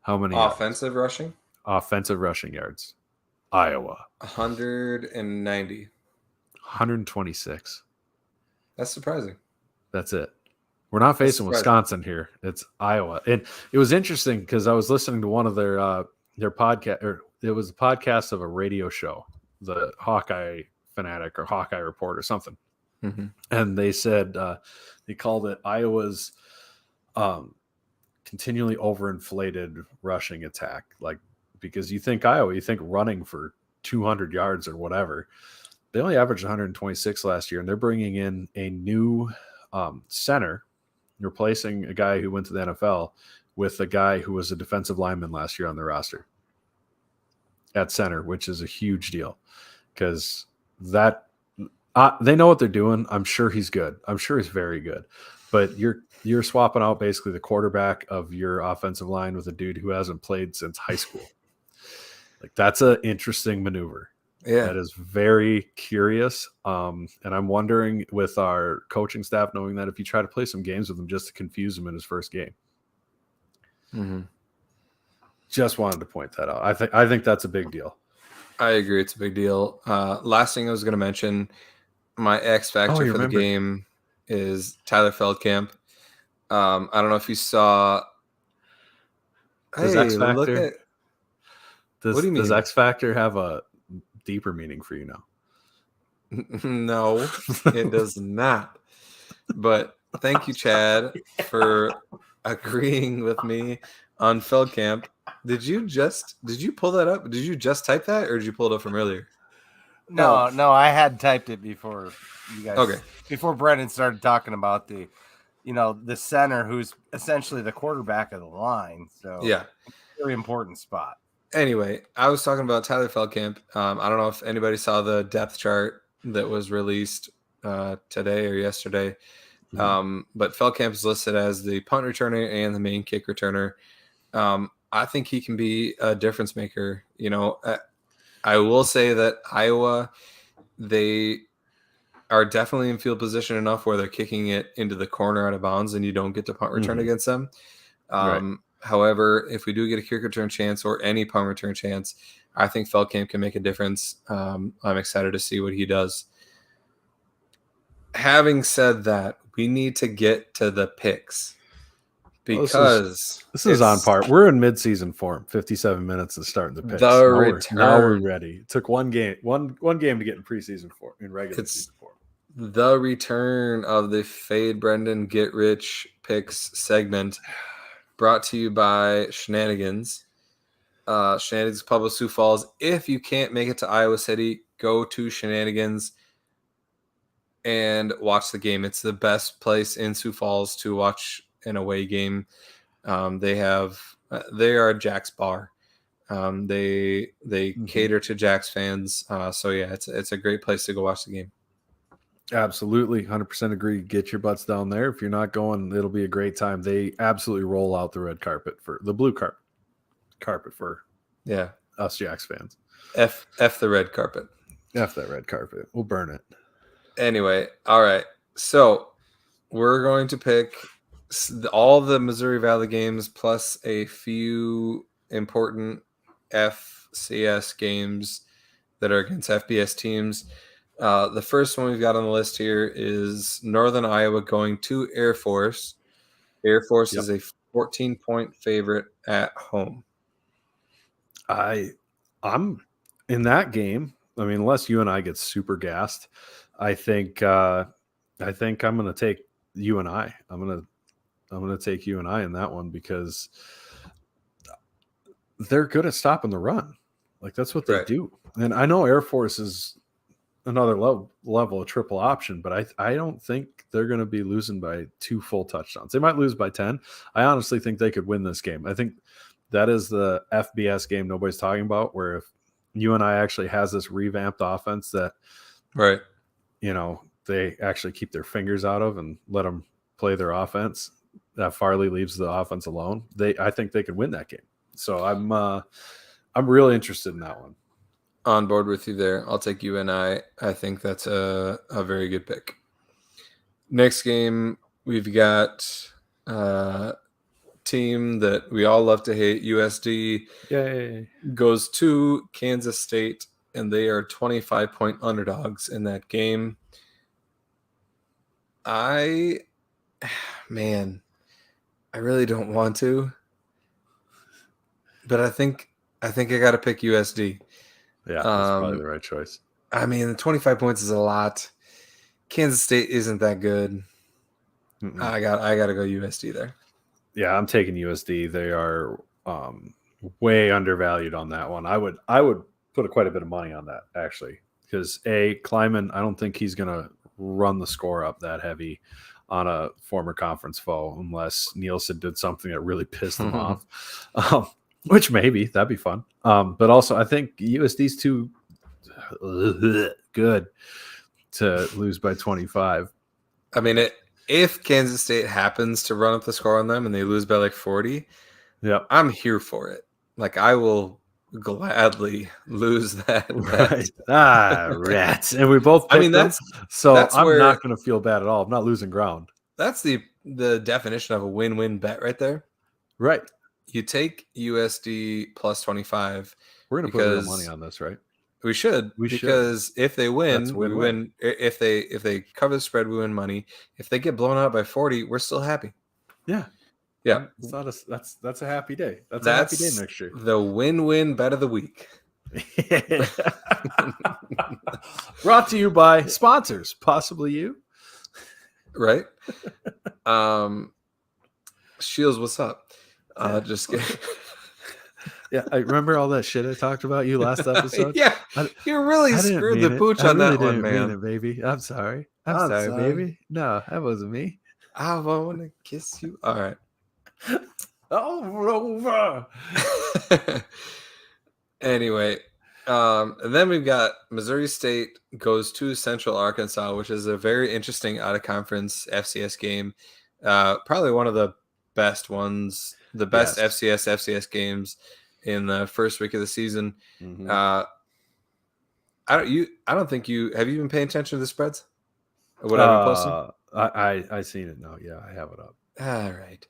How many offensive rushing? Offensive rushing yards. Iowa. 190. 126. That's surprising. That's it. We're not facing Wisconsin here. It's Iowa. And it was interesting because I was listening to one of their podcast, or it was a podcast of a radio show, the Hawkeye Fanatic or Hawkeye Report or something. Mm-hmm. And they said they called it Iowa's continually overinflated rushing attack. Like, because you think Iowa, you think running for 200 yards or whatever. They only averaged 126 last year, and they're bringing in a new center, replacing a guy who went to the NFL with a guy who was a defensive lineman last year on the roster. at center, which is a huge deal because that they know what they're doing. I'm sure he's good. I'm sure he's very good. But you're swapping out basically the quarterback of your offensive line with a dude who hasn't played since high school. Like that's an interesting maneuver. Yeah. That is very curious. And I'm wondering with our coaching staff knowing that if you try to play some games with him just to confuse him in his first game. Mm-hmm. Just wanted to point that out. I think that's a big deal. I agree. It's a big deal. Last thing I was going to mention, my X factor for the game is Tyler Feldkamp. I don't know if you saw. Does X Factor? What do you mean? Does X Factor have a deeper meaning for you now? No, it does not. But thank you, Chad, for agreeing with me on Feldkamp. Did you pull that up? Did you just type that, or did you pull it up from earlier? No, I had typed it before you guys. Okay. Before Brendan started talking about the center who's essentially the quarterback of the line. So yeah, very important spot. Anyway, I was talking about Tyler Feldkamp. I don't know if anybody saw the depth chart that was released today or yesterday. But Feldkamp is listed as the punt returner and the main kick returner. I think he can be a difference maker. I will say that Iowa, they are definitely in field position enough where they're kicking it into the corner out of bounds and you don't get to punt return against them. Right. However, if we do get a kick return chance or any punt return chance, I think Feldkamp can make a difference. I'm excited to see what he does. Having said that, we need to get to the picks because this is on par. We're in mid-season form. 57 minutes and starting the picks. The return. Now we're ready. It took one game to get in preseason form, in regular season form. The return of the Fade Brendan Get Rich Picks segment, brought to you by Shenanigans. Shenanigans Public Sioux Falls. If you can't make it to Iowa City, go to Shenanigans and watch the game. It's the best place in Sioux Falls to watch an away game. They are Jack's bar. They cater to Jack's fans. So yeah, it's a great place to go watch the game. Absolutely, 100% agree. Get your butts down there. If you're not going, it'll be a great time. They absolutely roll out the red carpet for the blue carpet for us Jacks fans. F the red carpet. F that red carpet. We'll burn it. Anyway, all right. So we're going to pick all the Missouri Valley games plus a few important FCS games that are against FBS teams. The first one we've got on the list here is Northern Iowa going to Air Force. Air Force is a 14-point favorite at home. I'm in that game. I mean, unless you and I get super gassed, I think I'm going to take you and I. I'm going to take you and I in that one because they're good at stopping the run. Like that's what they do. And I know Air Force is another level of triple option, but I don't think they're going to be losing by 2 full touchdowns. They might lose by 10. I honestly think they could win this game. I think that is the FBS game nobody's talking about, where if UNI actually has this revamped offense that, they actually keep their fingers out of and let them play their offense, that Farley leaves the offense alone. I think they could win that game. So I'm really interested in that one. On board with you there. I'll take UNI. I think that's a very good pick. Next game, we've got team that we all love to hate, USD. Yay. Goes to Kansas State, and they are 25-point underdogs in that game. I really don't want to, but I think I got to pick USD. Yeah, that's probably the right choice. I mean, the 25 points is a lot. Kansas State isn't that good. I got to go USD there. Yeah, I'm taking USD. They are way undervalued on that one. I would put quite a bit of money on that actually, because Kleiman, I don't think he's going to run the score up that heavy on a former conference foe unless Nielsen did something that really pissed him off. Which maybe that'd be fun. But also I think USD's too good to lose by 25. I mean, if Kansas State happens to run up the score on them and they lose by like 40, I'm here for it. Like, I will gladly lose that. Right. Rats. And we both picked them, so I'm not going to feel bad at all. I'm not losing ground. That's the definition of a win-win bet right there. Right. You take USD plus 25. We're going to put real money on this, right? We should, because if they win, we win. If they cover the spread, we win money. If they get blown out by 40, we're still happy. Yeah. It's not that's a happy day. That's a happy day next year. The win-win bet of the week. Brought to you by sponsors, possibly you. Right. Shields, what's up? Just kidding. Yeah, I remember all that shit I talked about you last episode. Yeah, you really screwed the pooch on that one, man. It, baby. I'm sorry. I'm sorry, baby. No, that wasn't me. I want to kiss you. All right. Over. Anyway, and then we've got Missouri State goes to Central Arkansas, which is a very interesting out-of-conference FCS game. Probably one of the best ones, the best FCS games in the first week of the season. Mm-hmm. I don't think you have you been paying attention to the spreads? Or what I've been posting? I seen it now. Yeah, I have it up. All right.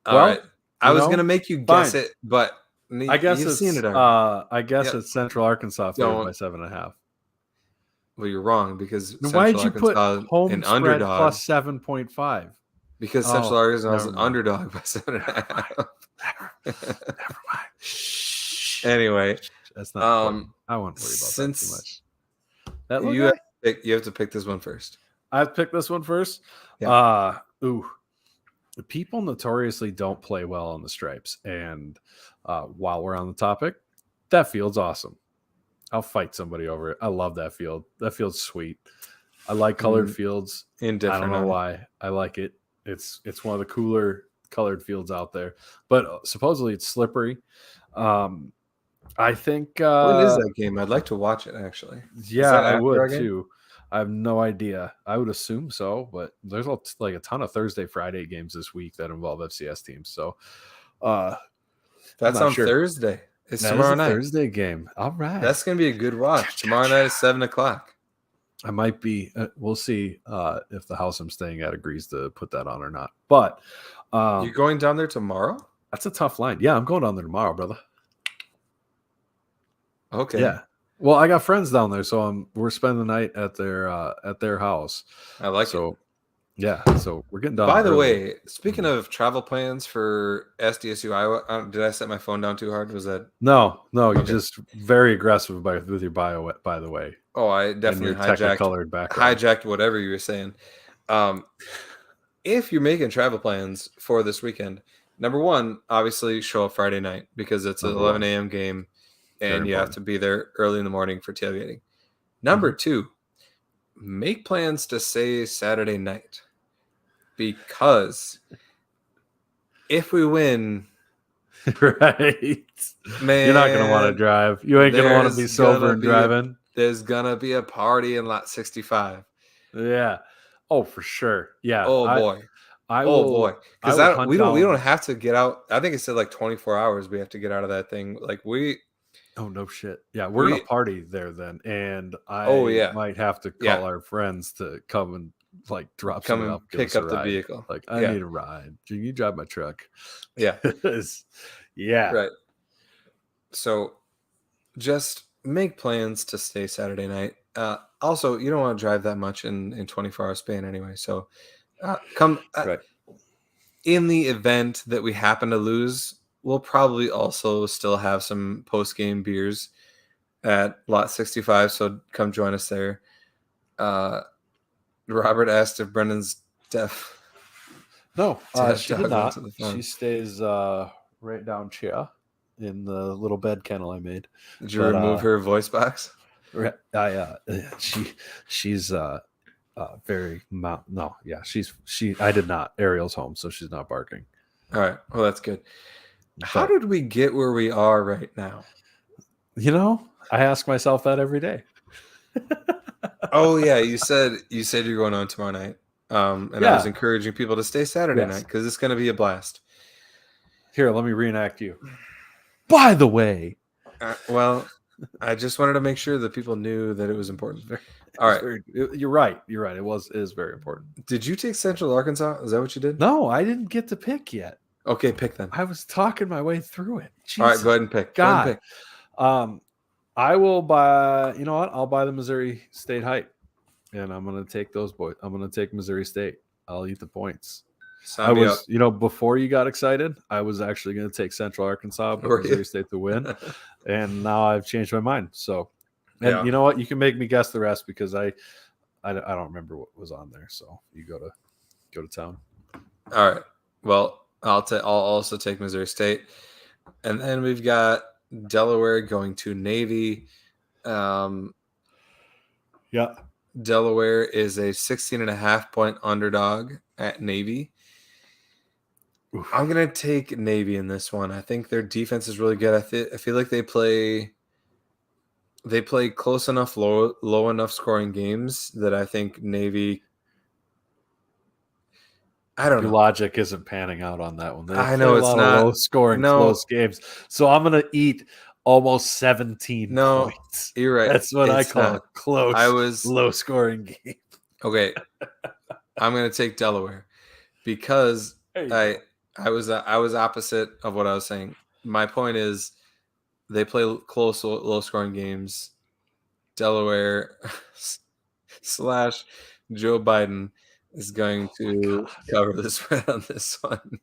All right. I was gonna make you guess it, but I guess you've seen it already. I guess it's Central Arkansas favored by 7.5. Well, you're wrong because why did you put home an underdog plus 7.5? Because Central Arkansas is an underdog by 7.5. Never mind. Shh. Anyway, that's not. I won't worry about that too much. You have to pick this one first. I've picked this one first. Yeah. People notoriously don't play well on the stripes, and while we're on the topic, that field's awesome. I'll fight somebody over it. I love that field. That field's sweet. I like colored fields. I don't know why. I like it. It's one of the cooler colored fields out there, but supposedly it's slippery. I think when is that game? I'd like to watch it actually. Yeah, I would too. I have no idea. I would assume so, but there's like a ton of Thursday, Friday games this week that involve FCS teams. So that's on Thursday. It's tomorrow night. Thursday game. All right. That's gonna be a good watch. Tomorrow night at 7:00. I might be. We'll see if the house I'm staying at agrees to put that on or not. But you're going down there tomorrow? That's a tough line. Yeah, I'm going down there tomorrow, brother. Okay. Yeah. Well, I got friends down there, so we're spending the night at their house. I like it. Yeah, so we're getting done. By the way, speaking of travel plans for SDSU Iowa, did I set my phone down too hard? Was that no? You're just very aggressive with your bio. By the way, I definitely hijacked whatever you were saying. If you're making travel plans for this weekend, number one, obviously show up Friday night because it's an 11 a.m. game, and you have to be there early in the morning for tailgating. Number two, make plans to stay Saturday night. Because if we win, right, man, you're not gonna want to drive. You ain't gonna want to be sober and driving. There's gonna be a party in lot 65. Yeah. Oh, for sure. Yeah. Oh boy. Because we don't have to get out. I think it said like 24 hours. We have to get out of that thing. Like we. Oh no shit. Yeah, we're gonna party there then, and I might have to call our friends to come and like come and pick up the vehicle. Like I need a ride. Can you drive my truck? Yeah. Yeah. Right. So just make plans to stay Saturday night. Also, you don't want to drive that much in 24-hour span anyway. So come in the event that we happen to lose, we'll probably also still have some post-game beers at lot 65. So come join us there. Robert asked if Brendan's deaf. No, she did not. She stays right down here in the little bed kennel I made. Did you remove her voice box? She's very no, yeah, I did not. Ariel's home, so she's not barking. All right, well that's good. How did we get where we are right now? You know, I ask myself that every day. Oh yeah, you said you're going on tomorrow night. And I was encouraging people to stay Saturday night because it's going to be a blast. Here, let me reenact you. By the way, well, I just wanted to make sure that people knew that it was important. All right, you're right. You're right. It is very important. Did you take Central Arkansas? Is that what you did? No, I didn't get to pick yet. Okay, pick then. I was talking my way through it. Jesus. All right, go ahead and pick. God. Go ahead and pick. I will buy. You know what? I'll buy the Missouri State hype, and I'm going to take those boys. I'm going to take Missouri State. I'll eat the points. Before you got excited, I was actually going to take Central Arkansas, but Missouri State to win, and now I've changed my mind. So, you know what? You can make me guess the rest because I don't remember what was on there. So you go to town. All right. Well, I'll also take Missouri State, and then we've got Delaware going to Navy. Delaware is a 16.5-point underdog at Navy. Oof. I'm going to take Navy in this one. I think their defense is really good. I feel like they play close enough, low enough scoring games that I think Navy. I don't know. Logic isn't panning out on that one. I know it's not low scoring, close games. So I'm going to eat almost 17 points. You're right. That's what I call a close, low scoring game. Okay. I'm going to take Delaware because I was opposite of what I was saying. My point is they play close, low scoring games. Delaware / Joe Biden is going to cover the spread on this one.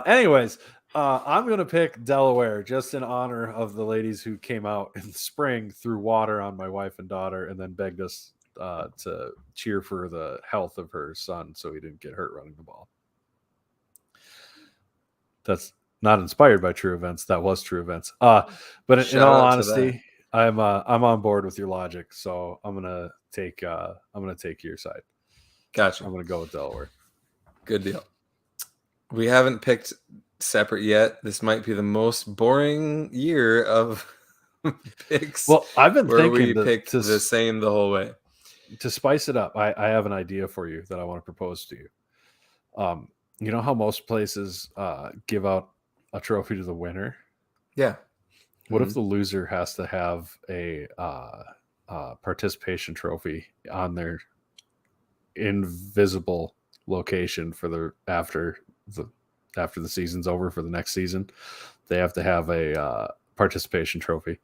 Anyways, I'm going to pick Delaware just in honor of the ladies who came out in the spring, threw water on my wife and daughter, and then begged us to cheer for the health of her son so he didn't get hurt running the ball. That's not inspired by true events. That was true events. But in all honesty, I'm on board with your logic. So I'm gonna take your side. Gotcha. I'm gonna go with Delaware. Good deal. We haven't picked separate yet. This might be the most boring year of picks. Well, I've been thinking we picked the same the whole way. To spice it up, I have an idea for you that I want to propose to you. You know how most places give out a trophy to the winner? Yeah. What if the loser has to have a participation trophy on their invisible location for after the season's over for the next season? They have to have a participation trophy.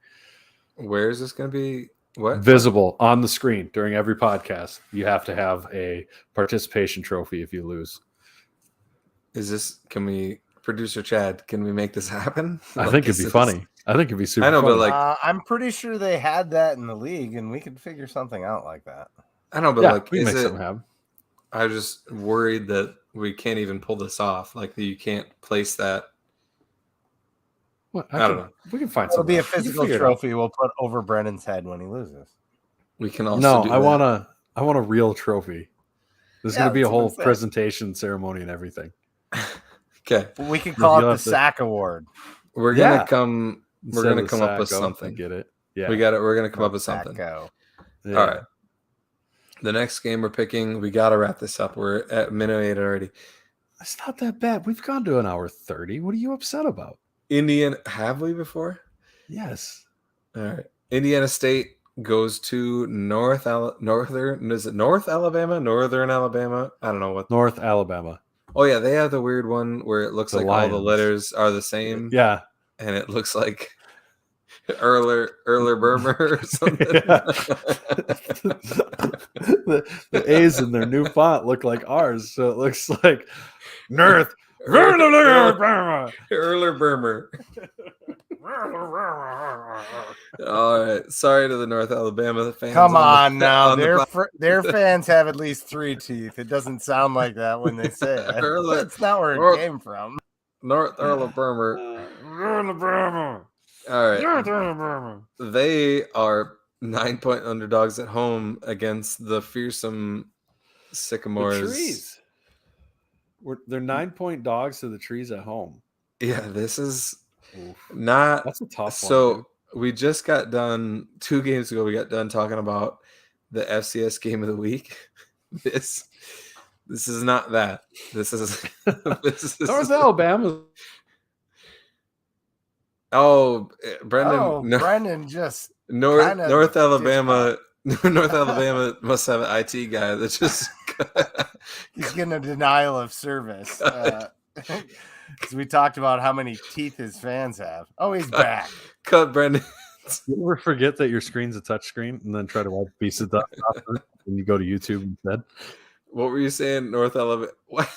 Where is this going to be? What? Visible on the screen during every podcast. You have to have a participation trophy if you lose. Producer Chad, can we make this happen? I think it'd be funny. I think it'd be super funny. But I'm pretty sure they had that in the league and we could figure something out like that. I know, but we can make something happen. I was just worried that we can't even pull this off. Like you can't place that. What? I don't know. We can find something. It'll be a physical trophy we'll put over Brennan's head when he loses. We can also I want a real trophy. There's going to be a whole presentation ceremony and everything. Okay. We can call it the SAC Award. We're gonna come up with something. Get it? Yeah. We're gonna come up with something. Yeah. All right. The next game we're picking, we gotta wrap this up. We're at minute 8 already. It's not that bad. We've gone to an hour 30. What are you upset about? Have we before? Yes. All right. Indiana State goes to North Alabama? Northern Alabama? I don't know what. North Alabama. Oh yeah, they have the weird one where it looks like Lions. All the letters are the same. Yeah. And it looks like Erler Burmer or something. the A's in their new font look like ours, so it looks like North Erler Burmer. All right, sorry to the North Alabama fans. Come on now, their fans have at least 3 teeth. It doesn't sound like that when they say it. That's not where it came from. North Alabama. All right, they are 9-point underdogs at home against the fearsome Sycamores. The Trees. They're 9-point dogs to the Trees at home. Yeah, this is Oof. not. That's a tough one. So we just got done 2 games ago. We got done talking about the FCS game of the week. This is not that. This is North Alabama. Oh, Brendan. Oh, Brendan just North Alabama. North Alabama must have an IT guy that just. He's getting a denial of service. Because we talked about how many teeth his fans have. Oh, he's back. Cut Brendan. You ever forget that your screen's a touch screen and then try to wipe a piece of dust off it and you go to YouTube instead? What were you saying, North Alabama? What?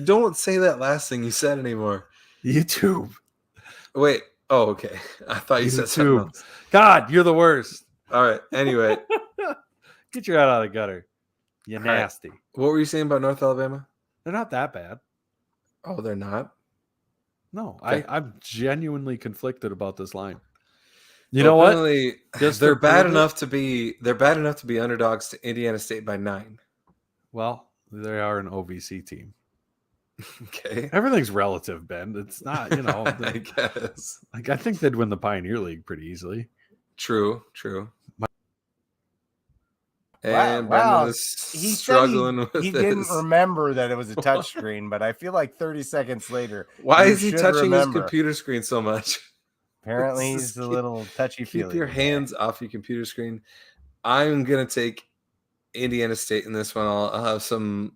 Don't say that last thing you said anymore. YouTube. Wait. Oh, okay. I thought you said something else. God, you're the worst. All right. Anyway. Get your head out of the gutter. You nasty. Right. What were you saying about North Alabama? They're not that bad. Oh, they're not? No, Okay. I'm genuinely conflicted about this line. You know what? They're bad enough to be underdogs to Indiana State by 9. Well, they are an OVC team. Okay. Everything's relative, Ben. It's not, I guess. Like I think they'd win the Pioneer League pretty easily. True. Wow, And Brendan is he struggling said with he this. didn't remember that it was a touchscreen, but I feel like 30 seconds later. Why you is he should touching remember. his computer screen so much? Apparently, he's a little touchy-feely. Keep your hands off your computer screen. I'm gonna take Indiana State in this one. I'll have some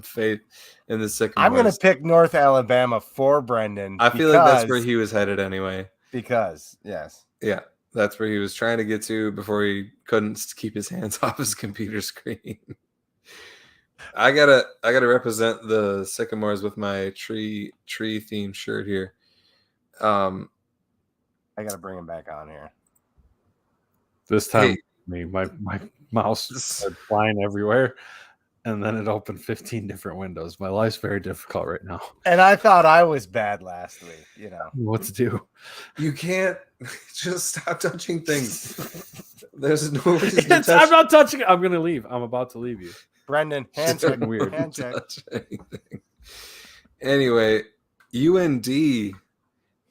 faith in the second. I'm gonna pick North Alabama for Brendan. I feel like that's where he was headed anyway. Because yes, yeah, that's where he was trying to get to before he couldn't keep his hands off his computer screen. I gotta represent the Sycamores with my tree themed shirt here. I gotta bring him back on here. This time, my mouse started flying everywhere, and then it opened 15 different windows. My life's very difficult right now. And I thought I was bad last week. What to do? You can't just stop touching things. There's no reason to touch. I'm not touching it. I'm gonna leave. I'm about to leave you. Brendan, hand check. Weird. Hand check. Anyway, UND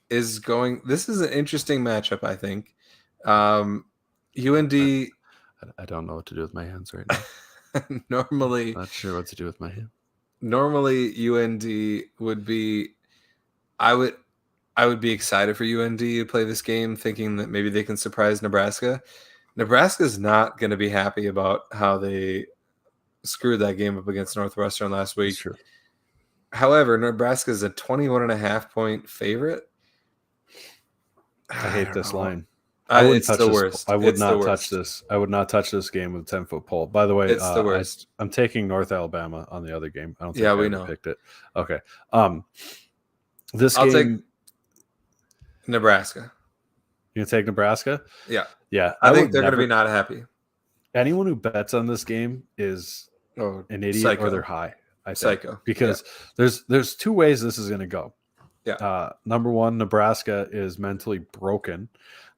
is going. This is an interesting matchup, I think. UND. I don't know what to do with my hands right now. Normally, not sure what to do with my hand. Normally, UND would be. I would be excited for UND to play this game, thinking that maybe they can surprise Nebraska. Nebraska's not going to be happy about how they screwed that game up against Northwestern last week. Sure. However, Nebraska is a 21.5-point favorite. I hate this line. It's the worst. I would not touch this. I would not touch this game with a 10-foot pole. By the way, it's the worst. I'm taking North Alabama on the other game. I don't think we know. Picked it. Okay. This I'll game. take Nebraska. You gonna take Nebraska? Yeah. Yeah. I think they're gonna be not happy. Anyone who bets on this game is an idiot psycho. Or they're high. I think. Psycho. Because there's 2 ways this is gonna go. Yeah. Number one, Nebraska is mentally broken.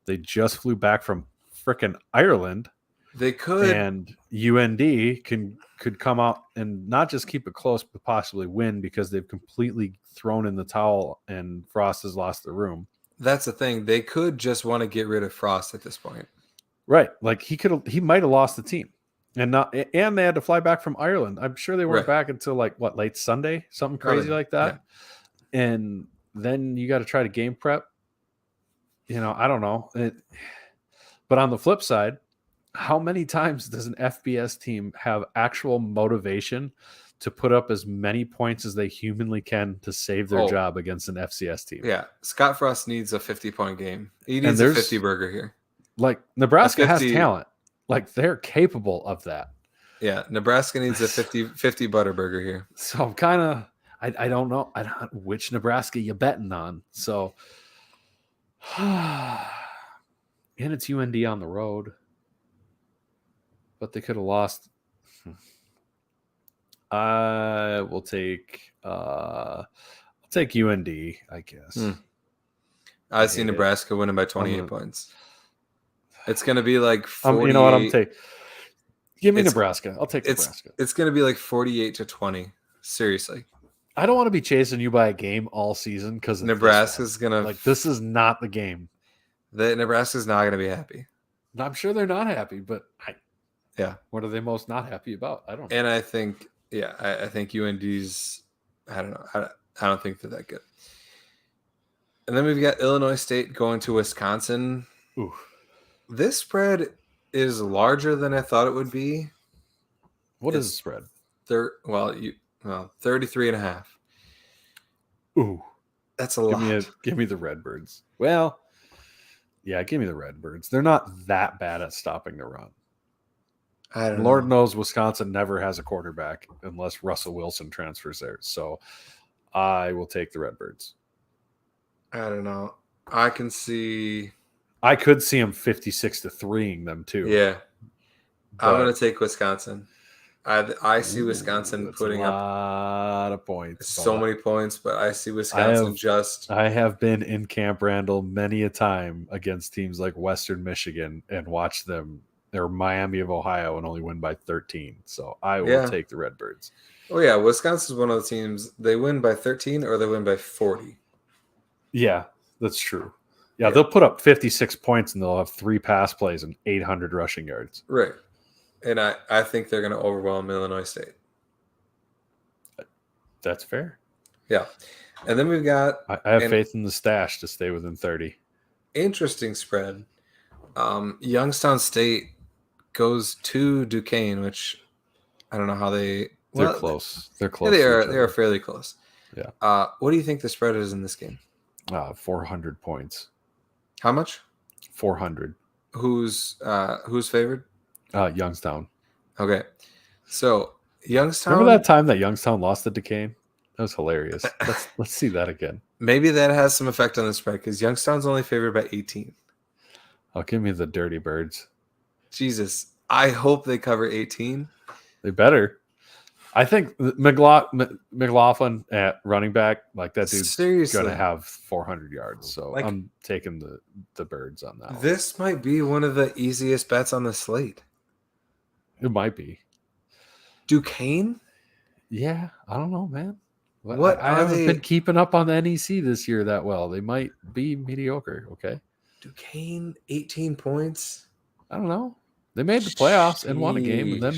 They just flew back from frickin' Ireland. They could, and UND could come out and not just keep it close, but possibly win because they've completely thrown in the towel and Frost has lost the room. That's the thing. They could just want to get rid of Frost at this point, right? Like he might have lost the team, and they had to fly back from Ireland. I'm sure they weren't back until late Sunday, something crazy like that, and then you got to try to game prep. I don't know. But on the flip side, how many times does an FBS team have actual motivation to put up as many points as they humanly can to save their job against an FCS team? Yeah. Scott Frost needs a 50-point game. He needs a 50 burger here. Like Nebraska has talent. Like they're capable of that. Yeah. Nebraska needs a 50 butter burger here. So I'm kind of, I don't know which Nebraska you betting on. So, and it's UND on the road, but they could have lost. I will take I'll take UND, I guess. I see Nebraska winning by 28 points. It's going to be like 40. You know what I'm taking? Give me Nebraska. I'll take Nebraska. It's going to be like 48-20. Seriously. I don't want to be chasing you by a game all season because Nebraska's gonna like this is not the game. Nebraska's not gonna be happy. I'm sure they're not happy, but yeah, what are they most not happy about? I don't know. And I think I think UND's I don't know. I don't think they're that good. And then we've got Illinois State going to Wisconsin. Ooh. This spread is larger than I thought it would be. What is the spread? 33.5. Ooh. That's a lot. Give me the Redbirds. Well, yeah, give me the Redbirds. They're not that bad at stopping the run. I don't Lord know. knows Wisconsin never has a quarterback unless Russell Wilson transfers there. So I will take the Redbirds. I don't know. I could see them 56-3ing them too. Yeah. I'm going to take Wisconsin. I see Wisconsin putting up a lot of points. So many points, but I see Wisconsin I have been in Camp Randall many a time against teams like Western Michigan and watched them. They're Miami of Ohio and only win by 13. So I will take the Redbirds. Oh, yeah. Wisconsin's one of the teams. They win by 13 or they win by 40. Yeah, that's true. Yeah, they'll put up 56 points and they'll have 3 pass plays and 800 rushing yards. Right. And I think they're going to overwhelm Illinois State. That's fair. Yeah. And then we've got... I have faith in the stash to stay within 30. Interesting spread. Youngstown State goes to Duquesne, which I don't know how they... They're close. They're close. Yeah, they are fairly close. Yeah. What do you think the spread is in this game? 400 points. How much? 400. Who's favored? Youngstown. Okay. So Youngstown. Remember that time that Youngstown lost to Duquesne? That was hilarious. Let's see that again. Maybe that has some effect on the spread because Youngstown's only favored by 18. Oh, give me the Dirty Birds. Jesus. I hope they cover 18. They better. I think McLaughlin at running back, like that dude's going to have 400 yards. So I'm taking the Birds on that. This might be one of the easiest bets on the slate. It might be. Duquesne? Yeah, I don't know, man. I haven't been keeping up on the NEC this year that well. They might be mediocre, okay? Duquesne, 18 points? I don't know. They made the playoffs and won a game, and then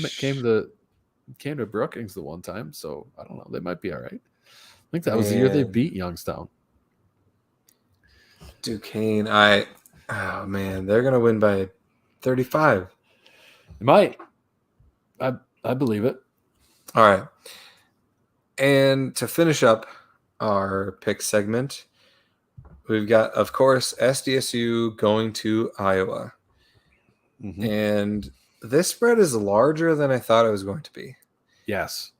came to Brookings the one time, so I don't know. They might be all right. I think that was the year they beat Youngstown. Duquesne, they're going to win by 35. They might. I believe it. All right. And to finish up our pick segment, we've got, of course, SDSU going to Iowa. Mm-hmm. And this spread is larger than I thought it was going to be. Yes.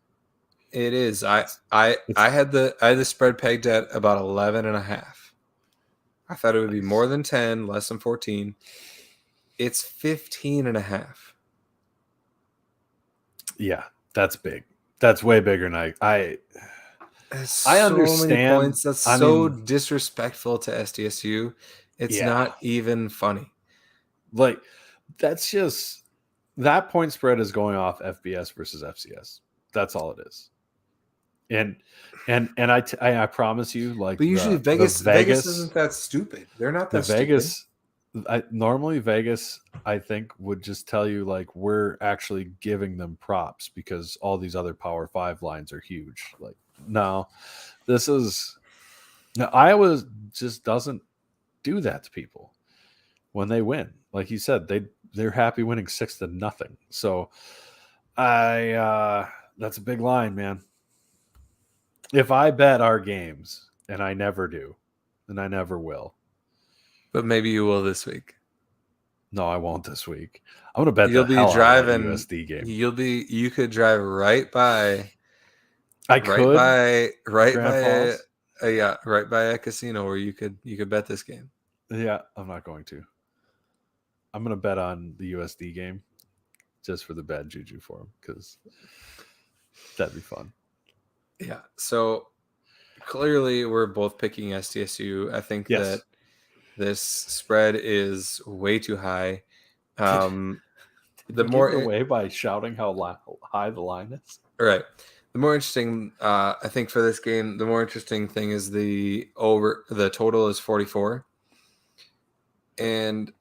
It is. I had the spread pegged at about 11.5. I thought it would be more than 10, less than 14. It's 15.5. Yeah, that's big. That's way bigger than I understand. Many points. That's so disrespectful to SDSU. It's not even funny. Like, that's just that point spread is going off FBS versus FCS. That's all it is. And I promise you, like, but usually Vegas isn't that stupid. They're not that stupid. Normally Vegas, I think, would just tell you, like, we're actually giving them props because all these other Power 5 lines are huge. Like, no, Iowa just doesn't do that to people when they win. Like you said, they're happy winning 6-0. So that's a big line, man. If I bet our games, and I never do, and I never will. But maybe you will this week. No, I won't this week. I'm gonna bet you'll be driving USD game. You could drive right by. Right by a casino where you could bet this game. Yeah, I'm not going to. I'm gonna bet on the USD game, just for the bad juju for him, because that'd be fun. Yeah. So clearly, we're both picking SDSU. I think that this spread is way too high. The more away by shouting how high the line is. Right. The more interesting, I think, for this game, the more interesting thing is the total is 44. And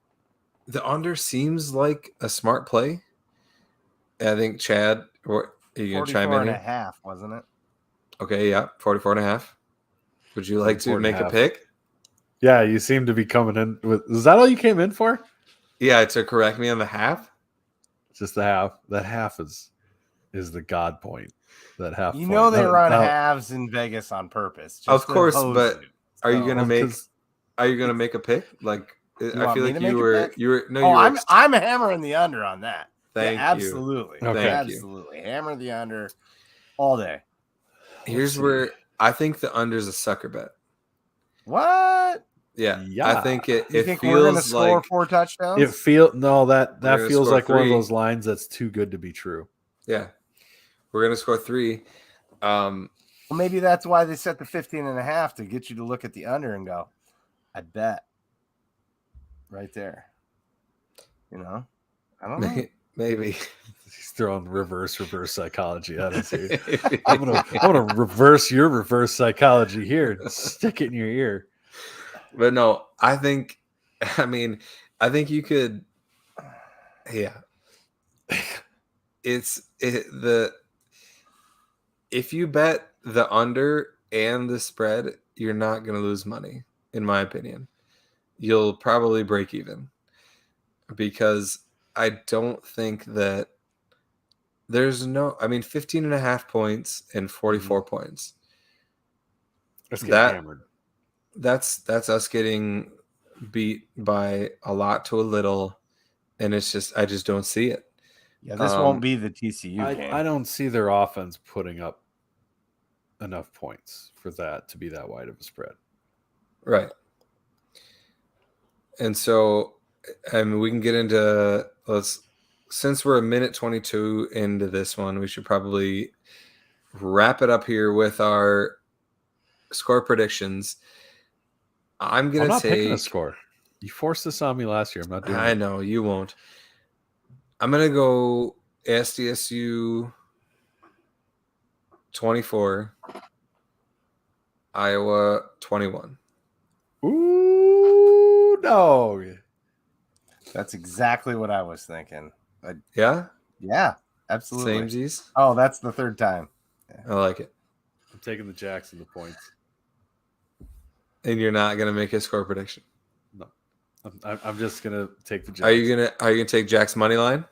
the under seems like a smart play. I think, Chad, are you going to chime in here? 44.5, wasn't it? Okay, yeah, 44.5. Would you like to make a pick? Yeah, you seem to be coming in with. Is that all you came in for? Yeah, to correct me on the half. Just the half. That half is the god point. That half. You point. know they run no. halves in Vegas on purpose. Of course, but are you gonna make? Because Are you gonna make a pick? Like, I feel like you were. No, oh, you were. I'm hammering the under on that. Thank yeah, you. absolutely. Okay. Absolutely. Hammer the under all day. Here's where I think the under is a sucker bet. What? Yeah, Yeah. I think it. You It think we're gonna feels score like 4 touchdowns? it feel no that We're gonna feels score like one of 3. those lines that's too good to be true. yeah, we're gonna score 3. Well, maybe that's why they set the 15.5 to get you to look at the under and go, I bet. Right there. You know? I don't know. Maybe. He's throwing reverse psychology at us here. I'm gonna reverse your reverse psychology here and stick it in your ear. But no, I think you could. Yeah, if you bet the under and the spread, you're not going to lose money, in my opinion. You'll probably break even, because I don't think that there's 15.5 points and 44 points. Let's get hammered. That's us getting beat by a lot to a little, and I just don't see it. Yeah, this won't be the TCU game. I don't see their offense putting up enough points for that to be that wide of a spread. Right. And so, we can get into since we're a minute 22 into this one, we should probably wrap it up here with our score predictions. I'm not picking a score. You forced this on me last year. I'm not doing it. I know you won't. I'm gonna go SDSU 24, Iowa 21. Ooh, dog. That's exactly what I was thinking. Yeah, absolutely. Samesies. Oh, that's the third time. Yeah. I like it. I'm taking the Jacks and the points. And you're not gonna make a score prediction? No, I'm just gonna take the Jacks. Are you gonna take Jack's money line?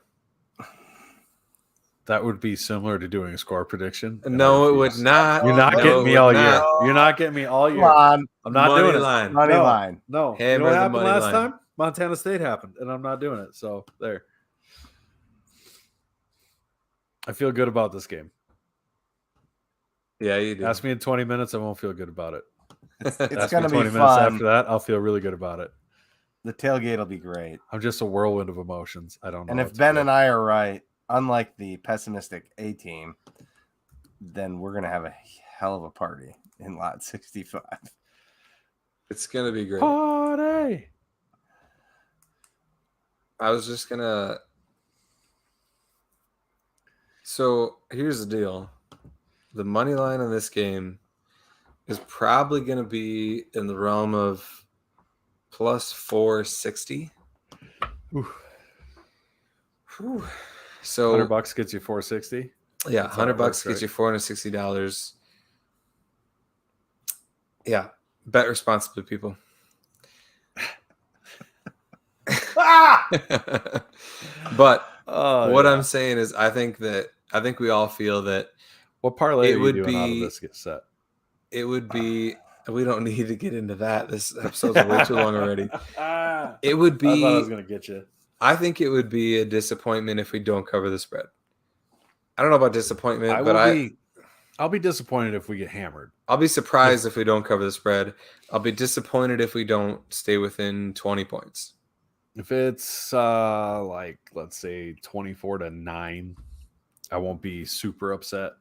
That would be similar to doing a score prediction. No, it would not. You're not getting me all year. You're not getting me all year. Come on. I'm not money doing it. line. Money line. No. Hammer you know what the happened money last line. time? Montana State happened, and I'm not doing it. So there. I feel good about this game. Yeah, you do. Ask me in 20 minutes, I won't feel good about it. It's Ask going me to 20 be minutes fun. after that, I'll feel really good about it. The tailgate will be great. I'm just a whirlwind of emotions. I don't know. And if Ben and I are right, unlike the pessimistic A team, then we're going to have a hell of a party in lot 65. It's going to be great. Party! I was just going to... So, here's the deal. The money line on this game is probably going to be in the realm of plus 460. Ooh. Whew. So $100 gets you 460. Yeah, $100 works, gets right? you $460. Yeah, bet responsibly, people. But what I'm saying is, I think we all feel that what parlay it are you would doing be out of this get set? It would be. We don't need to get into that. This episode's way too long already. It would be. I thought I was going to get you. I think it would be a disappointment if we don't cover the spread. I don't know about disappointment, I'll be disappointed if we get hammered. I'll be surprised if we don't cover the spread. I'll be disappointed if we don't stay within 20 points. If it's like, let's say 24-9, I won't be super upset.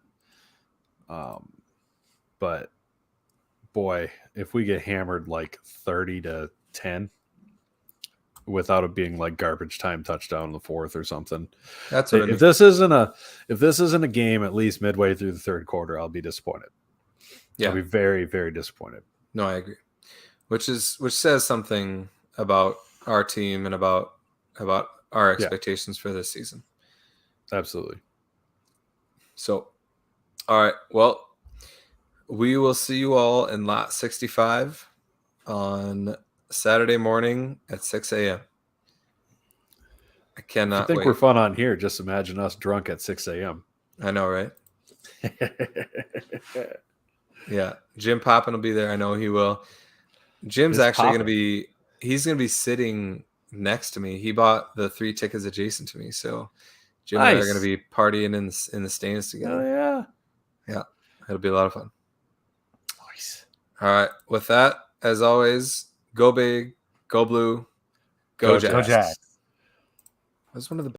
But boy, if we get hammered like 30-10, without it being like garbage time touchdown in the fourth or something. That's what I mean. If this isn't a game at least midway through the third quarter, I'll be disappointed. Yeah. I'll be very, very disappointed. No, I agree. Which says something about our team and about our expectations for this season. Absolutely. So, all right. Well, we will see you all in lot 65 on Saturday morning at 6 a.m. I cannot I think wait. we're fun on here. Just imagine us drunk at 6 a.m. I know, right? Yeah. Jim Poppin will be there. I know he will. Jim's actually going to be – he's going to be sitting next to me. He bought the 3 tickets adjacent to me. So, Jim and I are going to be partying in the stands together. Oh, yeah. Yeah. It'll be a lot of fun. Nice. All right. With that, as always, go big, go blue, go Jags. Go Jags. That's one of the